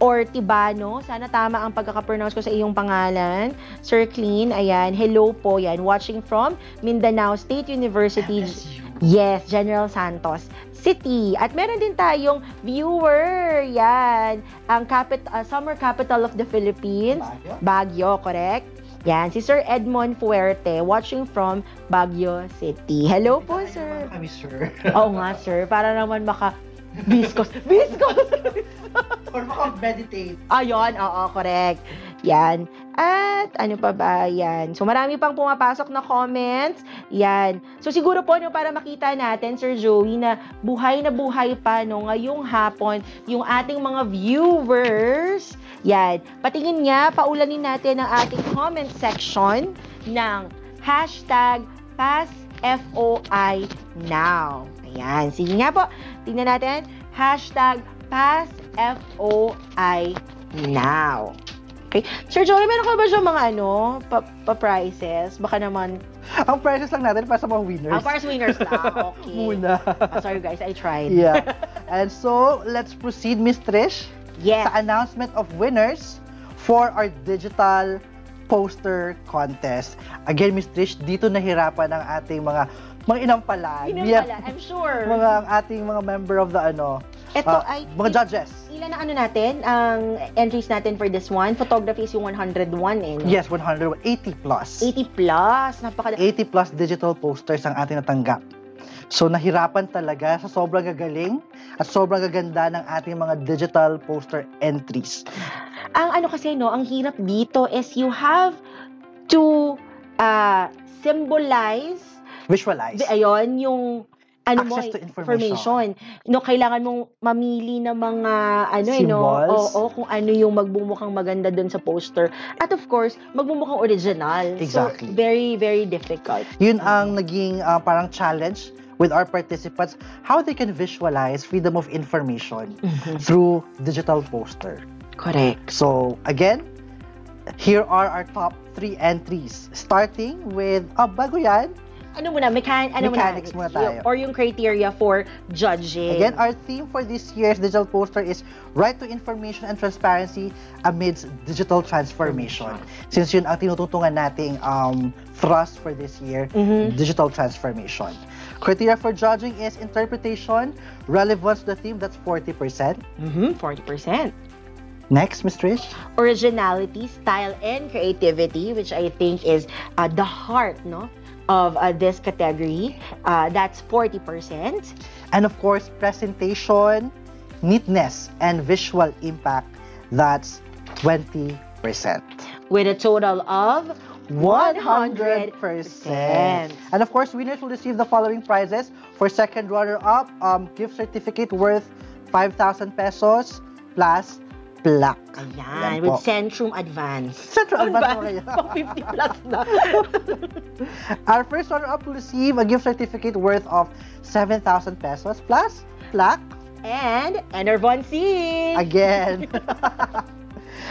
Ortibano. Sana tama ang pagkaka-pronounce ko sa iyong pangalan. Sir Clean, ayan. Hello po yan. Watching from Mindanao State University. Yes, General Santos City. At meron din tayong viewer. Yan. Ang summer capital of the Philippines. Baguio, correct? Yan, si Sir Edmond Fuerte, watching from Baguio City. Hello po, sir. Kami, sir. Oo nga, sir. Para naman Viscos! Or maka-meditate. Ayun, oo, correct. Yan. At ano pa ba yan? So marami pang pumapasok na comments. Yan. So siguro po para makita natin, Sir Joey, na buhay pa ngayong hapon yung ating mga viewers. Yan. Patingin nga, paulanin natin ang ating comment section ng #PassFOINow. Ayan. Sige nga po. Tingnan natin. #PassFOINow. Okay. Sir Joey, meron ka ba siya mga pa-prizes? Baka naman... Ang prizes lang natin para sa mga winners. Para sa winners lang. Okay. Muna. Sorry guys, I tried. Yeah. And so, let's proceed, Miss Trish. Yes. Sa announcement of winners for our digital poster contest. Again, Miss Trish, dito nahirapan ang ating mga inampalan. I'm sure. Ang ating mga member of the Ito mga judges. Ilan na natin, ang entries natin for this one? Photography is yung 101 eh. No? Yes, 100. 80 plus. 80 plus. 80 plus digital posters ang ating natanggap. So, nahirapan talaga sa sobrang gagaling at sobrang gaganda ng ating mga digital poster entries. Ang ang hirap dito is you have to symbolize, visualize. Ayun, yung access to information. Kailangan mong mamili ng mga symbols. Kung ano yung magbumukhang maganda dun sa poster. At of course, magbumukhang original. Exactly. So, very, very difficult. Yun ang naging parang challenge with our participants, how they can visualize freedom of information through digital poster. Correct. So, again, here are our top 3 entries. Starting with, bago yan, mechanics muna tayo. Or yung criteria for judging. Again, our theme for this year's digital poster is right to information and transparency amidst digital transformation. Since yun ang tinututungan nating thrust for this year, digital transformation. Criteria for judging is interpretation, relevance to the theme, that's 40%. 40%. Next, Ms. Trish? Originality, style, and creativity, which I think is the heart, of this category. That's 40%. And of course, presentation, neatness, and visual impact, that's 20%. With a total of 100%. And of course, winners will receive the following prizes. For second runner-up, gift certificate worth 5,000 pesos plus plaque. Ayan, with Centrum Advance. Centrum Advance. 50 plus na. Our first runner-up will receive a gift certificate worth of 7,000 pesos plus plaque. And Enervon C. Again.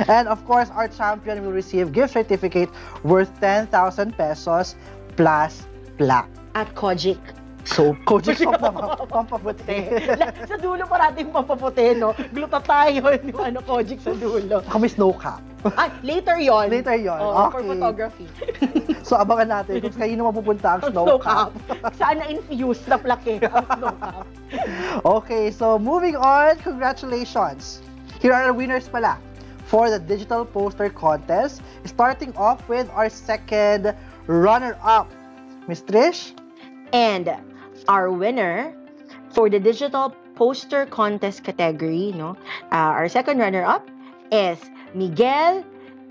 And of course, our champion will receive gift certificate worth 10,000 pesos plus plaque. At Kojic. So, Kojic soap naman, pampaputi. Sa dulo parating pampaputi, Glutathione, yung Kojic sa dulo. Kami snow cap. Later yon. Okay. For photography. So, abangan natin kung kanino mapupunta ang snow cap. Saan na-infuse na plaque ang snow cap. Okay, so moving on, congratulations. Here are our winners pala for the digital poster contest. Starting off with our second runner-up, Ms. Trish. And our winner for the digital poster contest category, our second runner-up is Miguel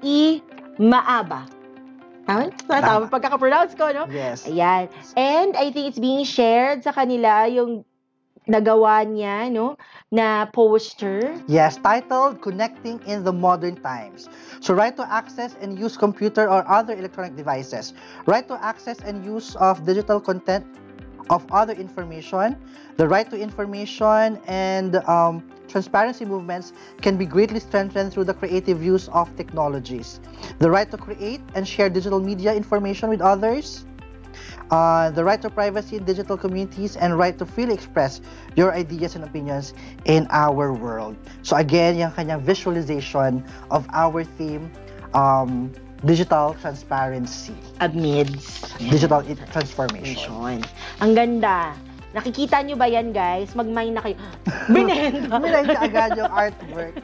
E. Maaba. Tama pagkaka-pronounce ko, Yes. Ayan. And I think it's being shared sa kanila yung nagawa niya, na poster. Yes, titled Connecting in the Modern Times. So, right to access and use computer or other electronic devices. Right to access and use of digital content of other information. The right to information and transparency movements can be greatly strengthened through the creative use of technologies. The right to create and share digital media information with others. the right to privacy in digital communities, and right to freely express your ideas and opinions in our world. So again, yung kanyang visualization of our theme, digital transparency amidst digital transformation. Ang ganda. Nakikita nyo ba yan, guys? Mag-mine na kayo. Binenta. Binenta agad yung artwork.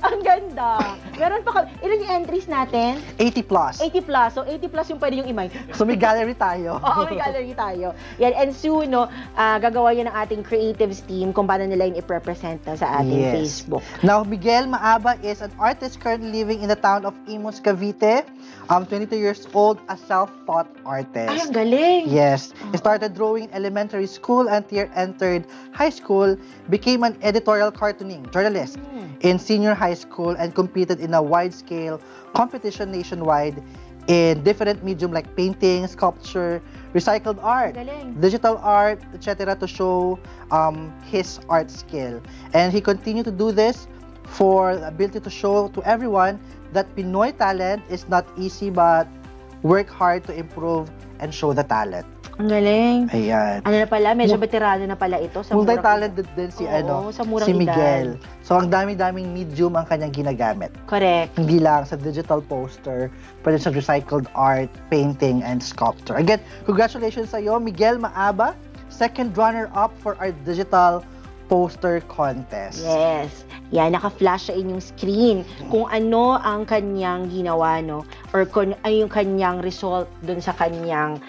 Ang ganda. Meron pa kami. Ilan yung entries natin? 80 plus. 80 plus. So, 80 plus yung pwede yung i-mine. So, may gallery tayo. Oo, may gallery tayo. Yan. And soon, no, gagawa yan ng ating creatives team kung paano nila yung i-represent sa ating Facebook. Now, Miguel Maaba is an artist currently living in the town of Imus, Cavite. 22 years old, a self-taught artist. Ay, ang galing. Yes. He started drawing in elementary school and entered high school, became an editorial cartooning journalist in senior high school, and competed in a wide-scale competition nationwide in different medium like painting, sculpture, recycled art, digital art, etc. to show his art skill. And he continued to do this for the ability to show to everyone that Pinoy talent is not easy, but work hard to improve and show the talent. Ang galing. Ayan. Ano na pala, medyo veterano na pala ito. Multi-talented din si, si Miguel. So, ang dami-daming medium ang kanyang ginagamit. Correct. Hindi lang sa digital poster, pwede sa recycled art, painting, and sculpture. Again, congratulations sa iyo, Miguel Maaba, second runner-up for our digital poster contest. Yes. Yan, naka-flash sa inyong screen kung ano ang kanyang ginawa, no? Or kung ano yung kanyang result dun sa kanyang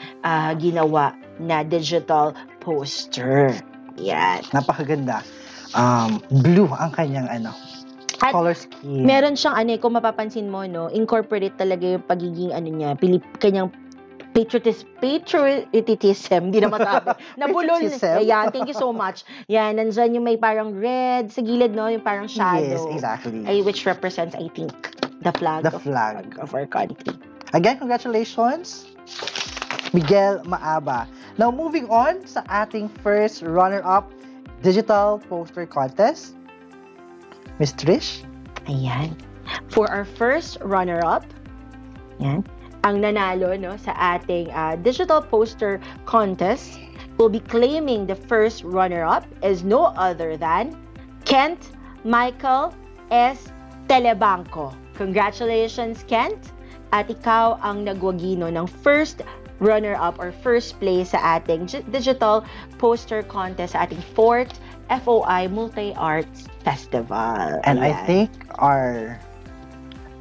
ginawa na digital poster. Yan. Napakaganda. Blue ang kanyang color scheme. Meron siyang kung mapapansin mo, no? Incorporate talaga yung pagiging niya, kanyang patriotism, di na masabi. Nabulol. Ayan, thank you so much. Yan, nandyan yung may parang red sa gilid, no? Yung parang shadow. Yes, exactly. Which represents, I think, the flag of our country. Again, congratulations, Miguel Maaba. Now, moving on sa ating first runner-up digital poster contest, Miss Trish. Ayan. For our first runner-up, yan, ang nanalo, no, sa ating digital poster contest will be claiming the first runner-up is no other than Kent Michael S. Telebanco. Congratulations, Kent! At ikaw ang nagwagino ng first runner-up or first place sa ating digital poster contest sa ating 4th FOI Multi-Arts Festival. And ayan. I think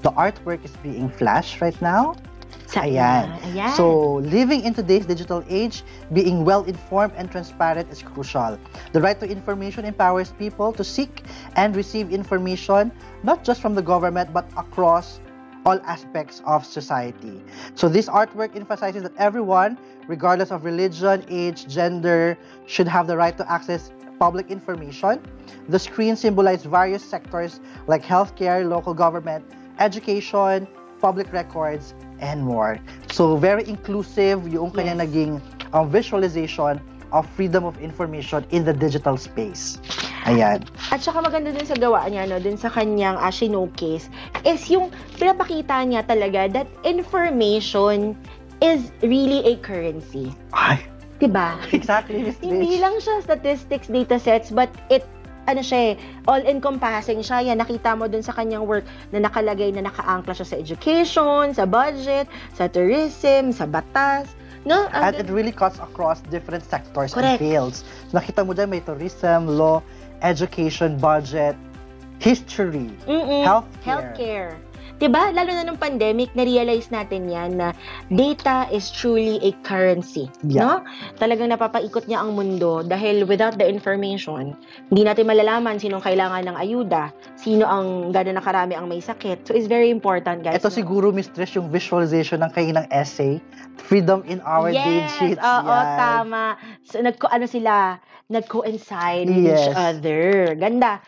the artwork is being flashed right now. Ayan. So, living in today's digital age, being well-informed and transparent is crucial. The right to information empowers people to seek and receive information, not just from the government, but across all aspects of society. So, this artwork emphasizes that everyone, regardless of religion, age, gender, should have the right to access public information. The screen symbolizes various sectors like healthcare, local government, education, public records, and more. So, very inclusive yung kanyang naging visualization of freedom of information in the digital space. Ayan. At saka maganda din sa gawa niya, no, din sa kanyang showcase, is yung pinapakita niya talaga that information is really a currency. Ay. Diba? Exactly. Hindi lang siya statistics, data sets, but it all-encompassing siya. Yan, nakita mo dun sa kanyang work na nakalagay na naka-angkla siya sa education, sa budget, sa tourism, sa batas. No? And it really cuts across different sectors and fields. So, nakita mo dyan, may tourism, law, education, budget, history, healthcare. Diba? Lalo na nung pandemic, na-realize natin yan na data is truly a currency. Yeah. No? Talagang napapaikot niya ang mundo dahil without the information, hindi natin malalaman sinong kailangan ng ayuda, sino ang gano'n na karami ang may sakit. So, it's very important, guys. Ito siguro, Miss Trish, yung visualization ng kanyang essay, Freedom in Our Date Sheets. Oo, tama. So, nag-coincide with each other. Ganda.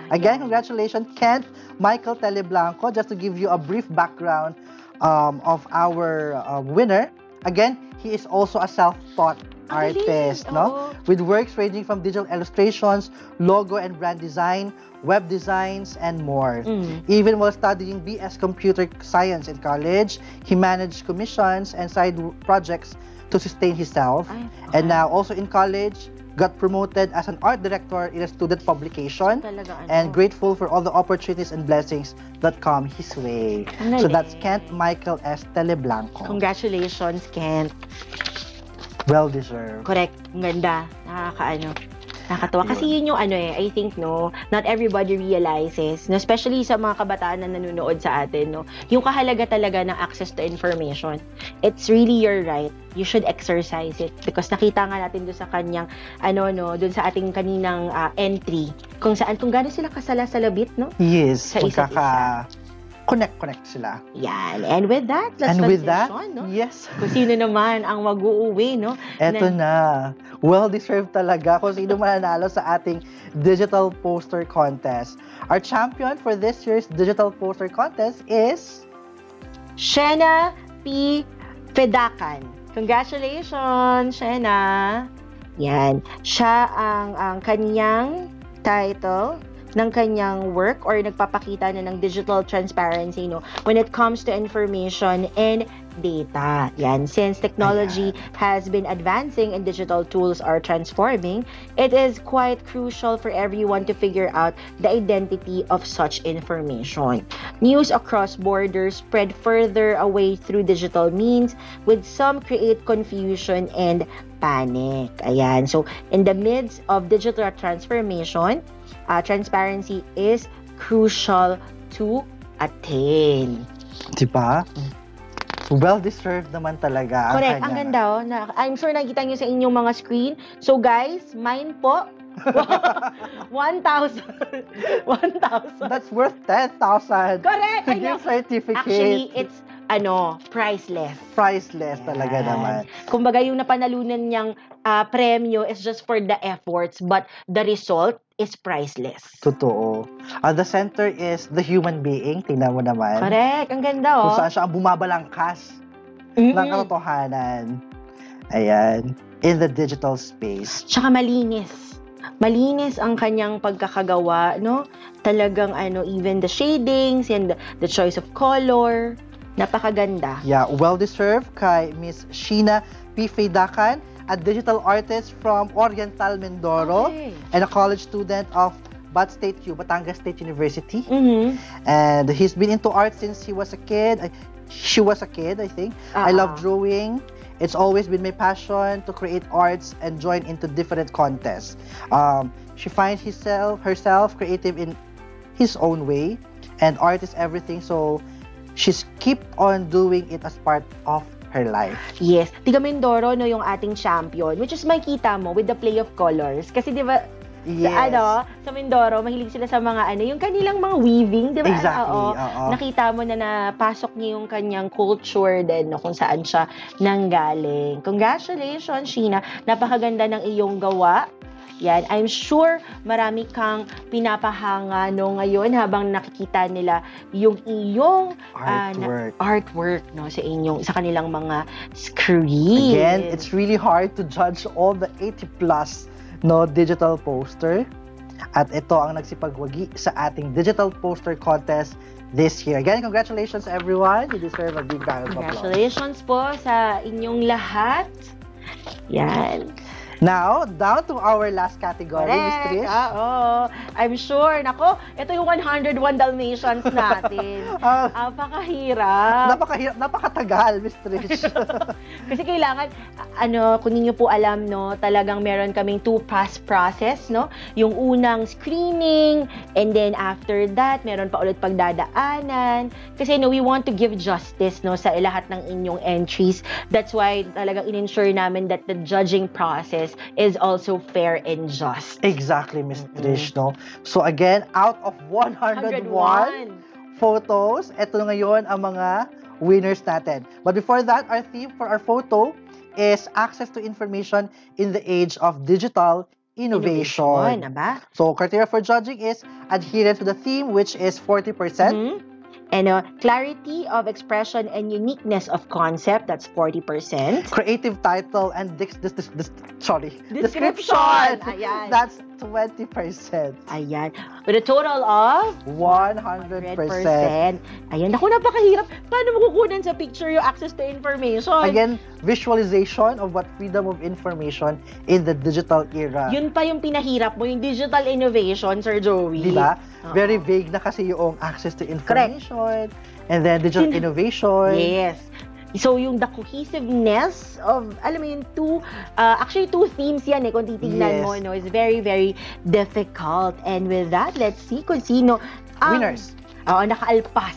Again, congratulations, Kent Michael Teleblanco. Just to give you a brief background of our winner. Again, he is also a self-taught artist, no? With works ranging from digital illustrations, logo and brand design, web designs, and more. Even while studying BS Computer Science in college, he managed commissions and side projects to sustain himself. And now, also in college, got promoted as an art director in a student publication, and grateful for all the opportunities and blessings that come his way. So that's Kent Michael S. Teleblanco. Congratulations, Kent. Well deserved. Correct. Ang ganda. Nakakatawa. Kasi yun yung I think, no, not everybody realizes, no, especially sa mga kabataan na nanonood sa atin, no, yung kahalaga talaga ng access to information. It's really your right. You should exercise it. Because nakita nga natin doon sa kanyang, doon sa ating kaninang entry, kung gano'n sila kasala-salabit, no? Yes. Sa isa't isa. Connect sila. Yan. And with that, let's transition, no? Yes. Kung sino naman ang mag-uuwi, no? Eto na. Well-deserved talaga kung sino mananalo sa ating digital poster contest. Our champion for this year's digital poster contest is Shena P. Fedakan. Congratulations, Shena. Yan. Siya ang kanyang title ng kanyang work or nagpapakita na ng digital transparency, no, when it comes to information and data. Yan. Since technology has been advancing and digital tools are transforming, it is quite crucial for everyone to figure out the identity of such information. News across borders spread further away through digital means, with some create confusion and panic. Ayan. So, in the midst of digital transformation, transparency is crucial to attain. Diba? Well-deserved naman talaga. Correct. Ang ganda, I'm sure nakita nyo sa inyong mga screen. So guys, mine po, 1,000. 1,000. That's worth 10,000. Correct. Gift certificate. Actually, it's priceless. Priceless talaga naman. Kumbaga yung napanalunan niyang premyo is just for the efforts, but the result is priceless. Totoo. At the center is the human being. Tingnan mo naman. Correct. Ang ganda, Kung saan siya ang bumabalangkas ng katotohanan. Ayan. In the digital space. Tsaka malinis. Malinis ang kanyang pagkakagawa, no? Talagang even the shadings and the choice of color. Napakaganda. Yeah, well-deserved kay Miss Sheena P. Fedakan, a digital artist from Oriental Mindoro and a college student of Batangas State University. And he's been into art since he was a kid. She was a kid, I think. I love drawing. It's always been my passion to create arts and join into different contests. She finds herself creative in his own way, and art is everything, so she's keep on doing it as part of her life. Yes. Tiga Mindoro, no, yung ating champion, which is makita mo with the play of colors. Kasi di ba, sa Mindoro, mahilig sila sa mga yung kanilang mga weaving, di ba? Exactly. Nakita mo na napasok niya yung kanyang culture din, no, kung saan siya nanggaling. Congratulations, Sheena. Napakaganda ng iyong gawa. Yan, I'm sure marami kang pinapahanga ngayon habang nakikita nila yung iyong artwork no, sa kanilang mga screen. Again, it's really hard to judge all the 80 plus digital poster. At ito ang nagsipagwagi sa ating digital poster contest this year. Again, congratulations everyone. You deserve a big round of applause. Congratulations po sa inyong lahat. Yan. Now, down to our last category, Miss Trish. I'm sure. Nako, ito yung 101 Dalmatians natin. Napakahirap. Napakatagal, Miss Trish. Kasi kailangan, kung ninyo po alam, no, talagang meron kaming two-pass process, no? Yung unang screening, and then after that, meron pa ulit pagdadaanan. Kasi, we want to give justice, no, sa lahat ng inyong entries. That's why talagang in-ensure namin that the judging process is also fair and just. Exactly, Miss Trish, no? So again, out of 101 photos, ito ngayon ang mga winners natin. But before that, our theme for our photo is access to information in the age of digital innovation. Aba? So criteria for judging is adherence to the theme, which is 40%. And clarity of expression and uniqueness of concept, that's 40%. Creative title and description. Ayan. That's 20%. Ayan. With a total of 100%. Ayan. Naku, napakahirap. Paano mo kukunan sa picture yung access to information? Again, visualization of what freedom of information in the digital era. Yun pa yung pinahirap mo, yung digital innovation, Sir Joey. Diba? Very vague na kasi yung access to information. And then digital innovation. Yes. So, yung the cohesiveness of, alam mo yung actually two themes yan kung titignan mo, no, is very, very difficult. And with that, let's see kung sino winners. Nakaalpas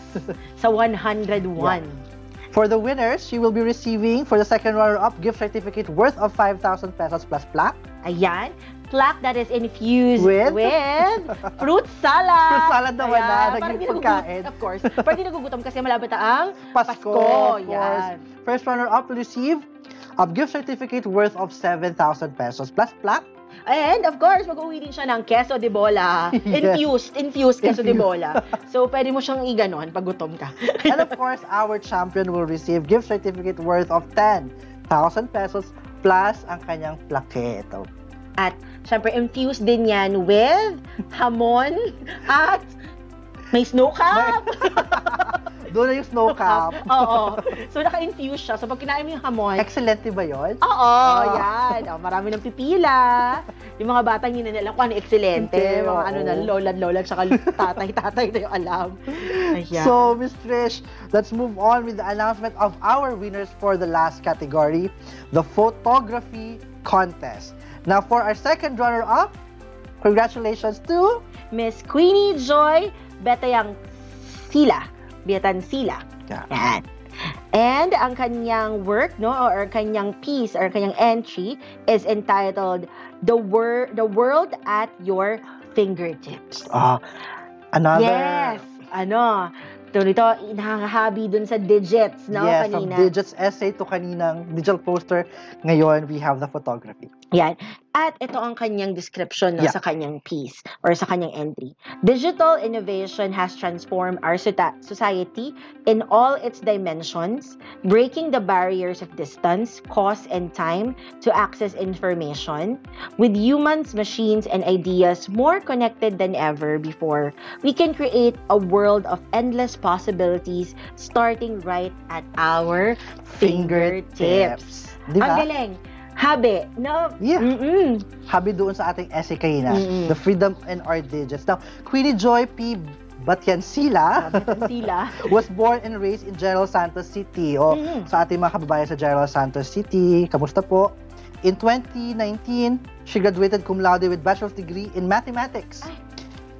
sa 101. Yeah. For the winners, she will be receiving, for the second runner-up, gift certificate worth of 5,000 pesos plus plaque. Ayan. Plaque that is infused with fruit salad. Fruit salad naman na, naging pagkain. Of course. Pero di nagugutom kasi malapit ang Pasko. Of course. First runner-up will receive a gift certificate worth of 7,000 pesos plus plaque. And of course, mag-uwi din siya ng queso de bola. Infused queso de bola. So, pwede mo siyang iganon pag gutom ka. And of course, our champion will receive gift certificate worth of 10,000 pesos plus ang kanyang plaque. At syempre, infused din yan with hamon at may snow cap. Doon na yung snow cap. Oo. So, naka-infuse siya. So, pag kinain mo yung hamon... Excelente ba yun? Oo, yan. Marami ng pipila. Yung mga batang hindi na alam kung ano excelente. Mga ano na, lola, tsaka tatay na yung alam. Ayan. So, Ms. Trish, let's move on with the announcement of our winners for the last category, the photography contest. Now, for our second runner-up, congratulations to Miss Queenie Joy Betansila. Yan. And ang kanyang work, no, or kanyang piece, or kanyang entry is entitled The World at Your Fingertips. Another... Yes. Ito, nakakahabi dun sa digits, no? Yes, kanina. From digits essay to kaninang digital poster. Ngayon, we have the photography. Yan. At ito ang kanyang description sa kanyang piece or sa kanyang entry. Digital innovation has transformed our society in all its dimensions, breaking the barriers of distance, cost, and time to access information. With humans, machines, and ideas more connected than ever before, we can create a world of endless possibilities starting right at our fingertips. Diba? Ang galing. Habi, no? Yeah. Habi doon sa ating essay kanina. The freedom in our digits. Now, Queenie Joy P. Batiansila was born and raised in General Santos City. Sa ating mga kababayan sa General Santos City, kamusta po? In 2019, she graduated cum laude with bachelor's degree in mathematics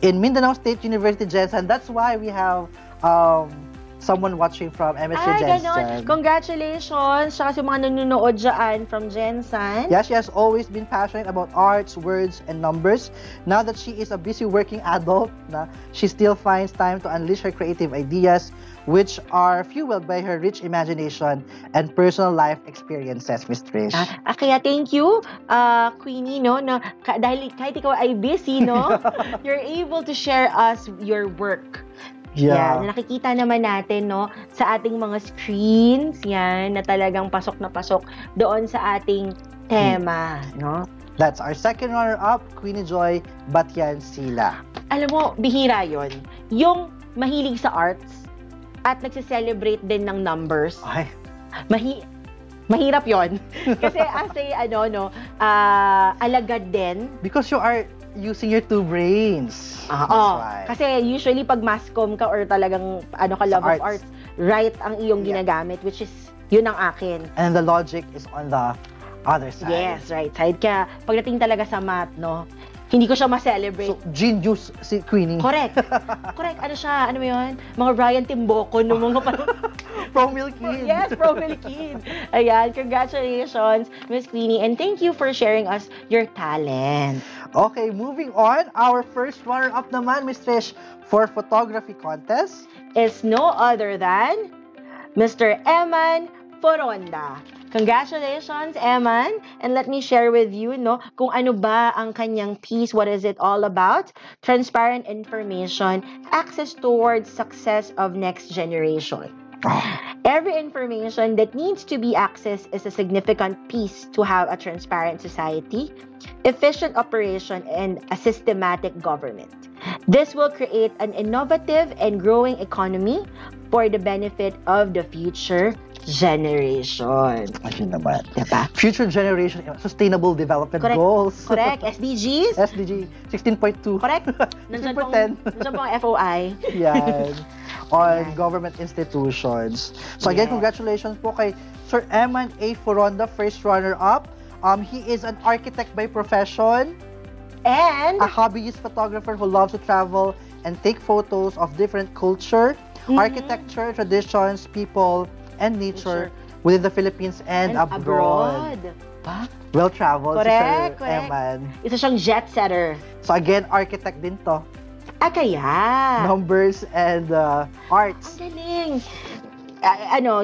in Mindanao State University, Jensen. That's why we have someone watching from MSU Jensen. Ganon. Congratulations! Tsaka sa mga nanonood dyan from Jensen. Yeah, she has always been passionate about arts, words, and numbers. Now that she is a busy working adult, she still finds time to unleash her creative ideas, which are fueled by her rich imagination and personal life experiences, Ms. Trish. Kaya thank you, Queenie, no? Dahil kahit ikaw ay busy, no? You're able to share us your work. Yeah. Nakikita naman natin, no, sa ating mga screens, yan, na talagang pasok na pasok doon sa ating tema, no? That's our second runner-up, Queenie Joy Batiansila. Alam mo, bihira yon. Yung mahilig sa arts at nagse-celebrate din ng numbers. Ay. Mahirap yon. Kasi as a, alagad din. Because you are using your two brains. Kasi usually pag masscom ka or talagang love of arts, right ang iyong ginagamit, which is yun ang akin. And the logic is on the other side. Yes, right side. Kaya pagdating talaga sa math, no, hindi ko siya ma-celebrate. So, genius si Queenie. Correct. Ano mo yun? Mga Ryan Timboco, no, mga Pro-Mill Kid. Yes, Pro-Mill Kid. Ayan, congratulations, Miss Queenie, and thank you for sharing us your talent. Okay, moving on. Our first runner-up naman, Ms. Trish, for photography contest is no other than Mr. Eman Foronda. Congratulations, Eman. And let me share with you, no, kung ano ba ang kanyang piece, what is it all about? Transparent information, access towards success of next generation. Every information that needs to be accessed is a significant piece to have a transparent society, efficient operation, and a systematic government. This will create an innovative and growing economy for the benefit of the future generation. Ayun naman. Diba? Future generation, Sustainable Development Goals. Correct. SDGs. SDG 16.2. Correct. Nandiyan pong FOI. Yan. On government institutions. So again, congratulations po kay Sir Eman A. Foronda, first runner-up. He is an architect by profession and a hobbyist photographer who loves to travel and take photos of different culture, architecture, traditions, people, and nature within the Philippines and abroad. Well-traveled si Sir Eman. Isa siyang jet setter. So again, architect din to. Kaya. Numbers and arts. Ang galing.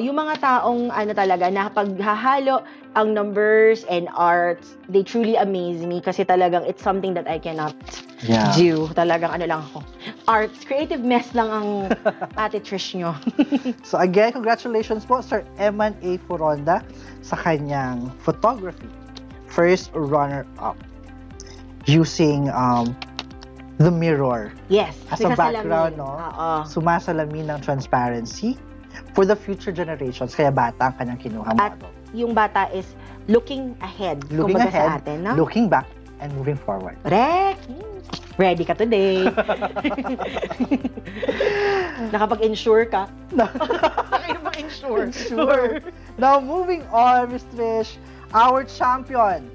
Yung mga taong talaga na paghahalo ang numbers and arts, they truly amaze me kasi talagang it's something that I cannot do. Talagang lang ako. Arts, creative mess lang ang Ate Trish nyo. So again, congratulations po Sir Eman A. Foronda sa kanyang photography. First runner-up. Using the mirror. Yes. As a background, no? Sumasalamin ng transparency for the future generations. Kaya bata ang kanyang kinuha mo. At yung bata is looking ahead. Looking ahead, sa atin, no? looking back, and moving forward. Correct. Ready ka today. Nakapag-insure ka. Nakapag-insure. Now, moving on, Ms. Trish, our champion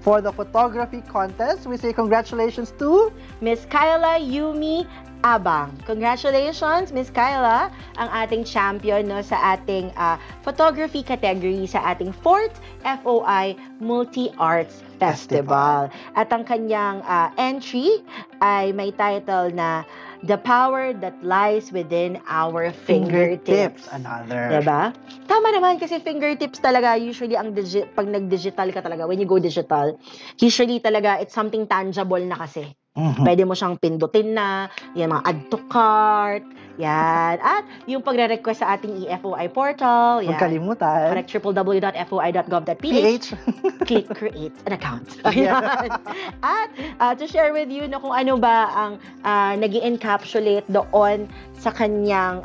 for the photography contest, we say congratulations to Miss Kyla Yumi Abang. Congratulations, Miss Kyla, ang ating champion sa ating photography category sa ating 4th FOI Multi-Arts Festival. At ang kanyang entry ay may title na The Power That Lies Within Our Fingertips. Another. Diba? Tama naman kasi fingertips talaga, usually pag nag-digital ka talaga, when you go digital, usually talaga it's something tangible na kasi. Pwede mo siyang pindutin na, yung mga add to cart, yan. At yung pagre-request sa ating eFOI portal, yan. Huwag kalimutan. Correct, www.foi.gov.ph. Click create an account. Ayan. At to share with you kung ano ba ang nag-encapsulate doon sa kanyang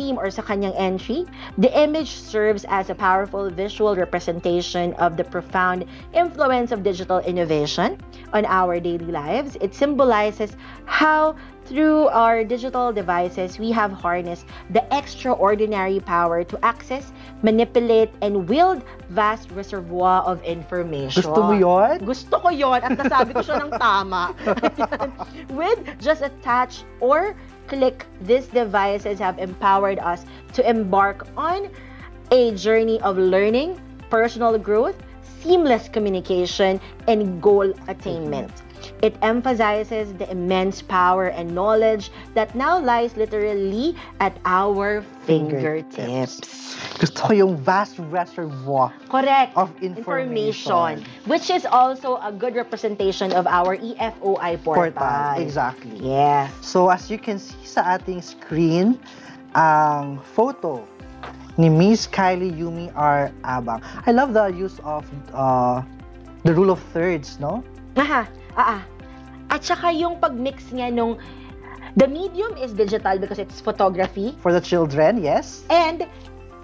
theme or sa kanyang entry, the image serves as a powerful visual representation of the profound influence of digital innovation on our daily lives. It symbolizes how through our digital devices, we have harnessed the extraordinary power to access, manipulate, and wield vast reservoir of information. Gusto mo yun? Gusto ko yun at nasabi ko siya ng tama. With just a touch or click, these devices have empowered us to embark on a journey of learning, personal growth, seamless communication, and goal attainment. It emphasizes the immense power and knowledge that now lies literally at our fingertips. Gusto ko yung vast reservoir of information, which is also a good representation of our eFOI portal. Exactly. Yes. So as you can see sa ating screen, ang photo ni Miss Kylie Yumi R. Abang. I love the use of the rule of thirds, no? At saka yung pag-mix niya nung the medium is digital because it's photography. For the children, yes. And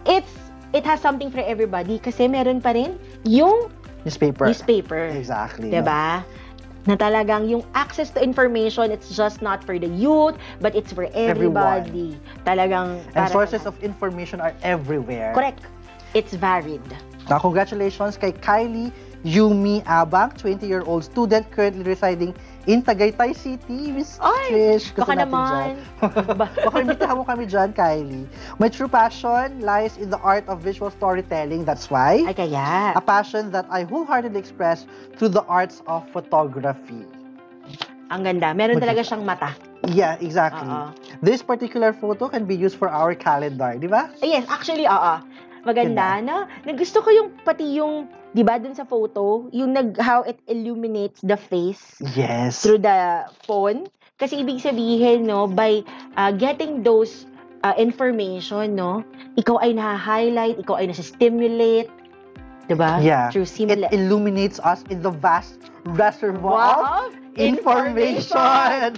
it has something for everybody kasi meron pa rin yung newspaper. Exactly. Diba? Na talagang yung access to information, it's just not for the youth, but it's for everybody. Talagang and sources of information are everywhere. Correct. It's varied. Now, congratulations kay Kylie Yumi Abang, 20-year-old student currently residing in Tagaytay City. Miss Trish, baka naman. Baka imbitahan mo kami dyan, Kylie. My true passion lies in the art of visual storytelling. That's why. Ay, kaya. A passion that I wholeheartedly express through the arts of photography. Ang ganda. Meron talaga siyang mata. Yeah, exactly. This particular photo can be used for our calendar, di ba? Yes, actually, Maganda, na gusto ko yung, pati yung, di ba, dun sa photo, yung how it illuminates the face Yes. through the phone. Kasi ibig sabihin, no, by getting those information, no, ikaw ay na-highlight, ikaw ay nasa-stimulate, diba? Yeah. Through It illuminates us in the vast reservoir of information.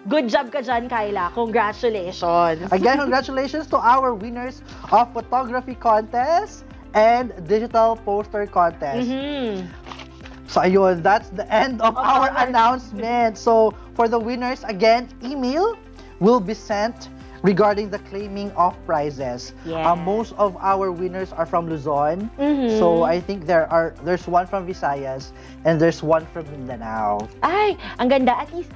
Good job ka dyan, Kyla. Congratulations. Again, congratulations to our winners of photography contest and digital poster contest. So ayun, that's the end of our announcement. So for the winners, again, email will be sent regarding the claiming of prizes. Most of our winners are from Luzon. So I think there's one from Visayas and there's one from Mindanao. Ay, ang ganda. At least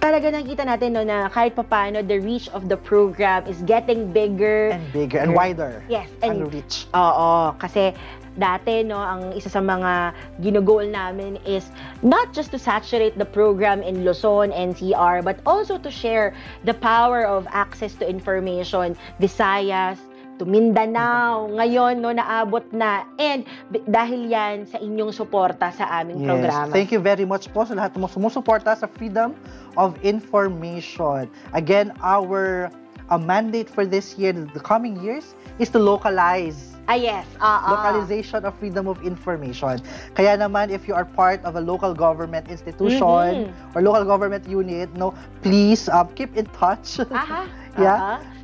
talaga nakita natin, no, na kahit papaano the reach of the program is getting bigger and wider. Yes, and reach. Oo, kasi dati, no, ang isa sa mga ginugol namin is not just to saturate the program in Luzon, NCR, but also to share the power of access to information, Visayas, to Mindanao. Ngayon, no, naabot na. And dahil yan sa inyong suporta sa aming programa. Thank you very much po sa lahat ng sumusuporta sa freedom of information. Again, our mandate for this year, the coming years, is to localize. Yes. Localization of freedom of information. Kaya naman, if you are part of a local government institution or local government unit, no, please keep in touch.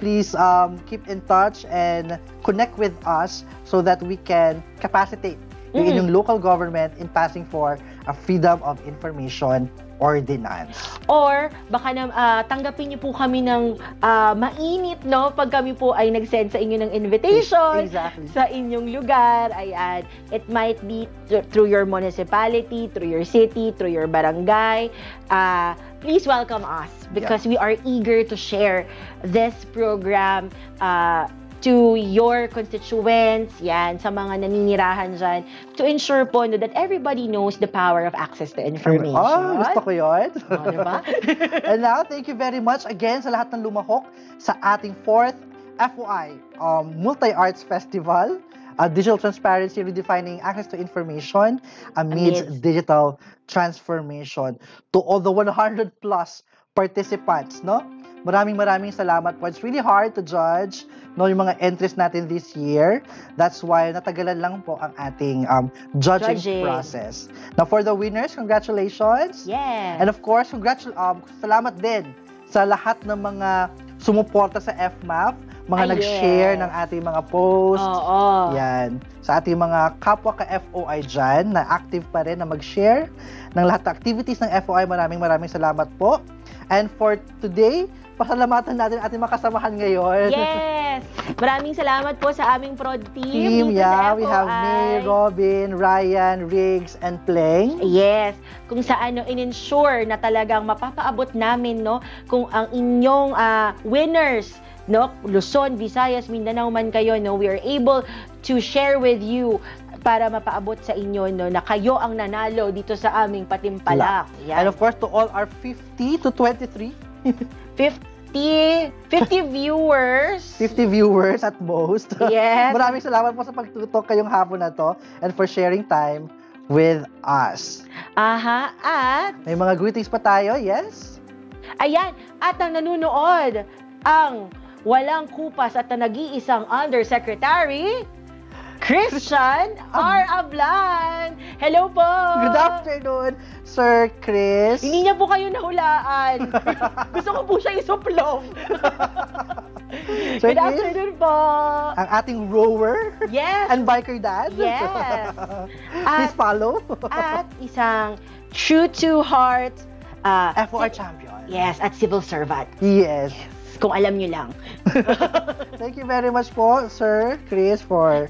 Please keep in touch and connect with us so that we can capacitate yung inyong local government in passing for a freedom of information ordinance. Or baka tanggapin niyo po kami ng mainit, no, pag kami po ay nag-send sa inyo ng invitation sa inyong lugar. Ayan, it might be through your municipality, through your city, through your barangay. Please welcome us because we are eager to share this program to your constituents, yan, sa mga naninirahan dyan, to ensure po, no, that everybody knows the power of access to information. Gusto ko yun. Diba? And now, thank you very much again sa lahat ng lumahok sa ating 4th FOI Multi-Arts Festival, Digital Transparency, Redefining Access to Information amidst digital transformation. To all the 100 plus participants, no? Maraming salamat po. It's really hard to judge, no, yung mga entries natin this year. That's why natagalan lang po ang ating judging process. Now, for the winners, congratulations. Yes. And of course, salamat din sa lahat ng mga sumuporta sa FMAP, mga nag-share ng ating mga posts. Yan. Sa ating mga kapwa ka-FOI dyan, na active pa rin na mag-share ng lahat ng activities ng FOI. Maraming salamat po. And for today, pasalamatan natin ating mga kasamahan ngayon. Yes! Maraming salamat po sa aming prod team. We have May, Robin, Ryan, Riggs, and Pleng. Yes. Kung saan, no, in-ensure na talagang mapapaabot namin, no, kung ang inyong winners, no, Luzon, Visayas, Mindanao man kayo, no, we are able to share with you para mapaabot sa inyo, no, na kayo ang nanalo dito sa aming Patimpalak. And of course, to all our 50 to 23 50 viewers. 50 viewers at most. Yes. Maraming salamat po sa pagtutok kayong hapon na to and for sharing time with us. At may mga greetings pa tayo, yes? Ayan, at ang nanunood, ang walang kupas at ang nag-iisang Undersecretary Christian R. Ablan. Hello po! Good afternoon, Sir Chris. Hindi niya po kayo nahulaan. Gusto ko po siya isuplong. Good afternoon po. Ang ating rower. Yes. And biker dad. Yes. Please follow. At isang true to heart FOI champion. Yes, at civil servant. Yes. Kung alam niyo lang. Thank you very much po, Sir Chris, for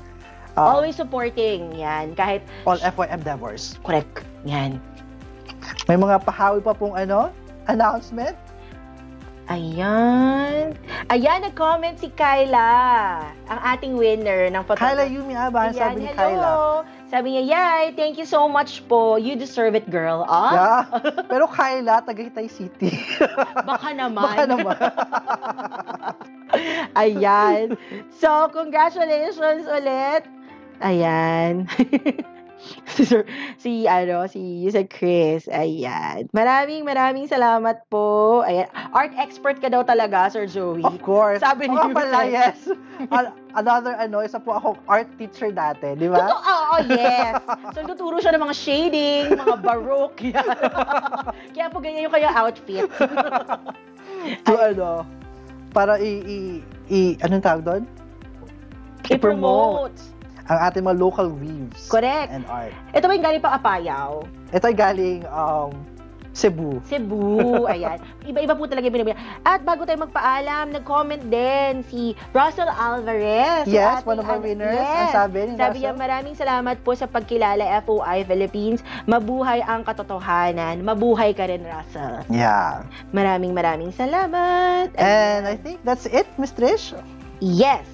always supporting, yan, kahit all FOI endeavors. Correct, yan. May mga pahawi pa pong announcement? Ayan, nag-comment si Kyla, ang ating winner ng photography. Kyla Yumi Aban, sabi ni Kyla. Sabi niya, yay, thank you so much po. You deserve it, girl. Yeah. Pero Kyla, Tagaytay City. Baka naman. Baka naman. Ayan. So, congratulations ulit. Ayan. si Sir Chris. Ayan. Maraming salamat po. Ayan. Art expert ka daw talaga, Sir Joey. Of course. Sabi ni pala, yes. Another, isa po ako art teacher dati, di ba? Oo, yes. So, nagtuturo siya ng mga shading, mga baroque. Yan. Kaya po ganyan yung kaya outfit. So, para anong tawag doon? I-promote ang ating mga local weaves. Correct. And art. Ito ba yung galing pang Apayao? Ito ay galing Cebu. Ayan. Iba-iba po talaga yung binibigyan. At bago tayo magpaalam, nag-comment din si Russell Alvarez. Yes, one of our winners. Yes. Ang sabi niya, maraming salamat po sa pagkilala FOI Philippines. Mabuhay ang katotohanan. Mabuhay ka rin, Russell. Yeah. Maraming salamat. And I think that's it, Miss Trish. Yes.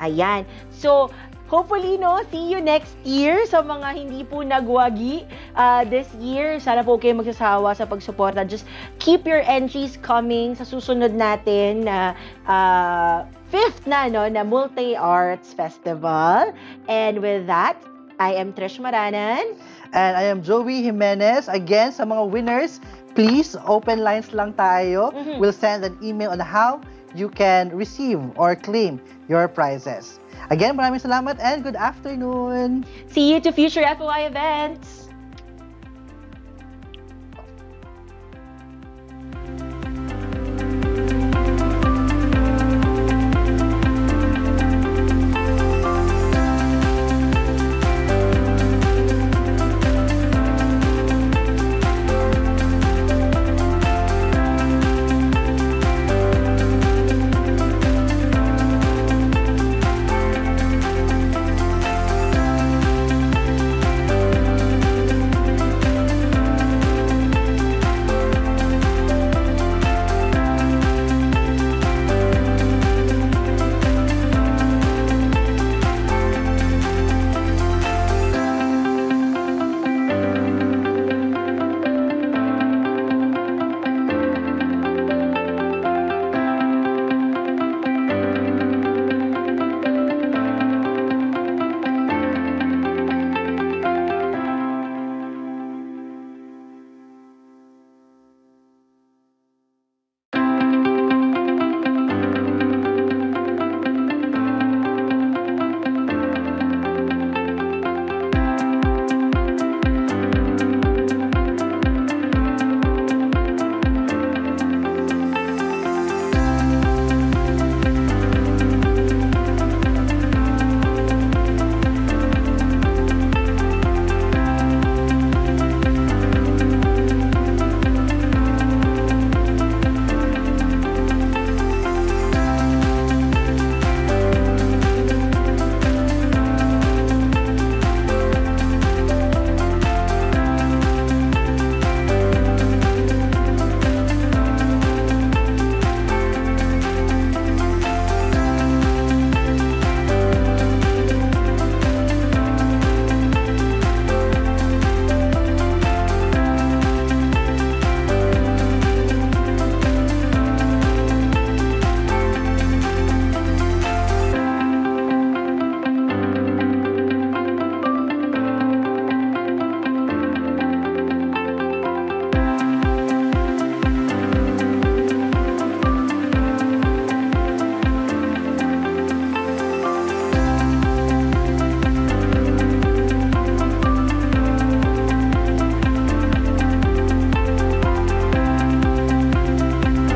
Ayan. So, hopefully, see you next year sa mga hindi po nagwagi this year. Sana po kayo magsasawa sa pagsuporta. Just keep your entries coming sa susunod natin na 5th na Multi-Arts Festival. And with that, I am Trish Maranan. And I am Joey Jimenez. Again, sa mga winners, please, open lines lang tayo. We'll send an email on how you can receive or claim your prizes. Again, maraming salamat and good afternoon. See you to future FOI events.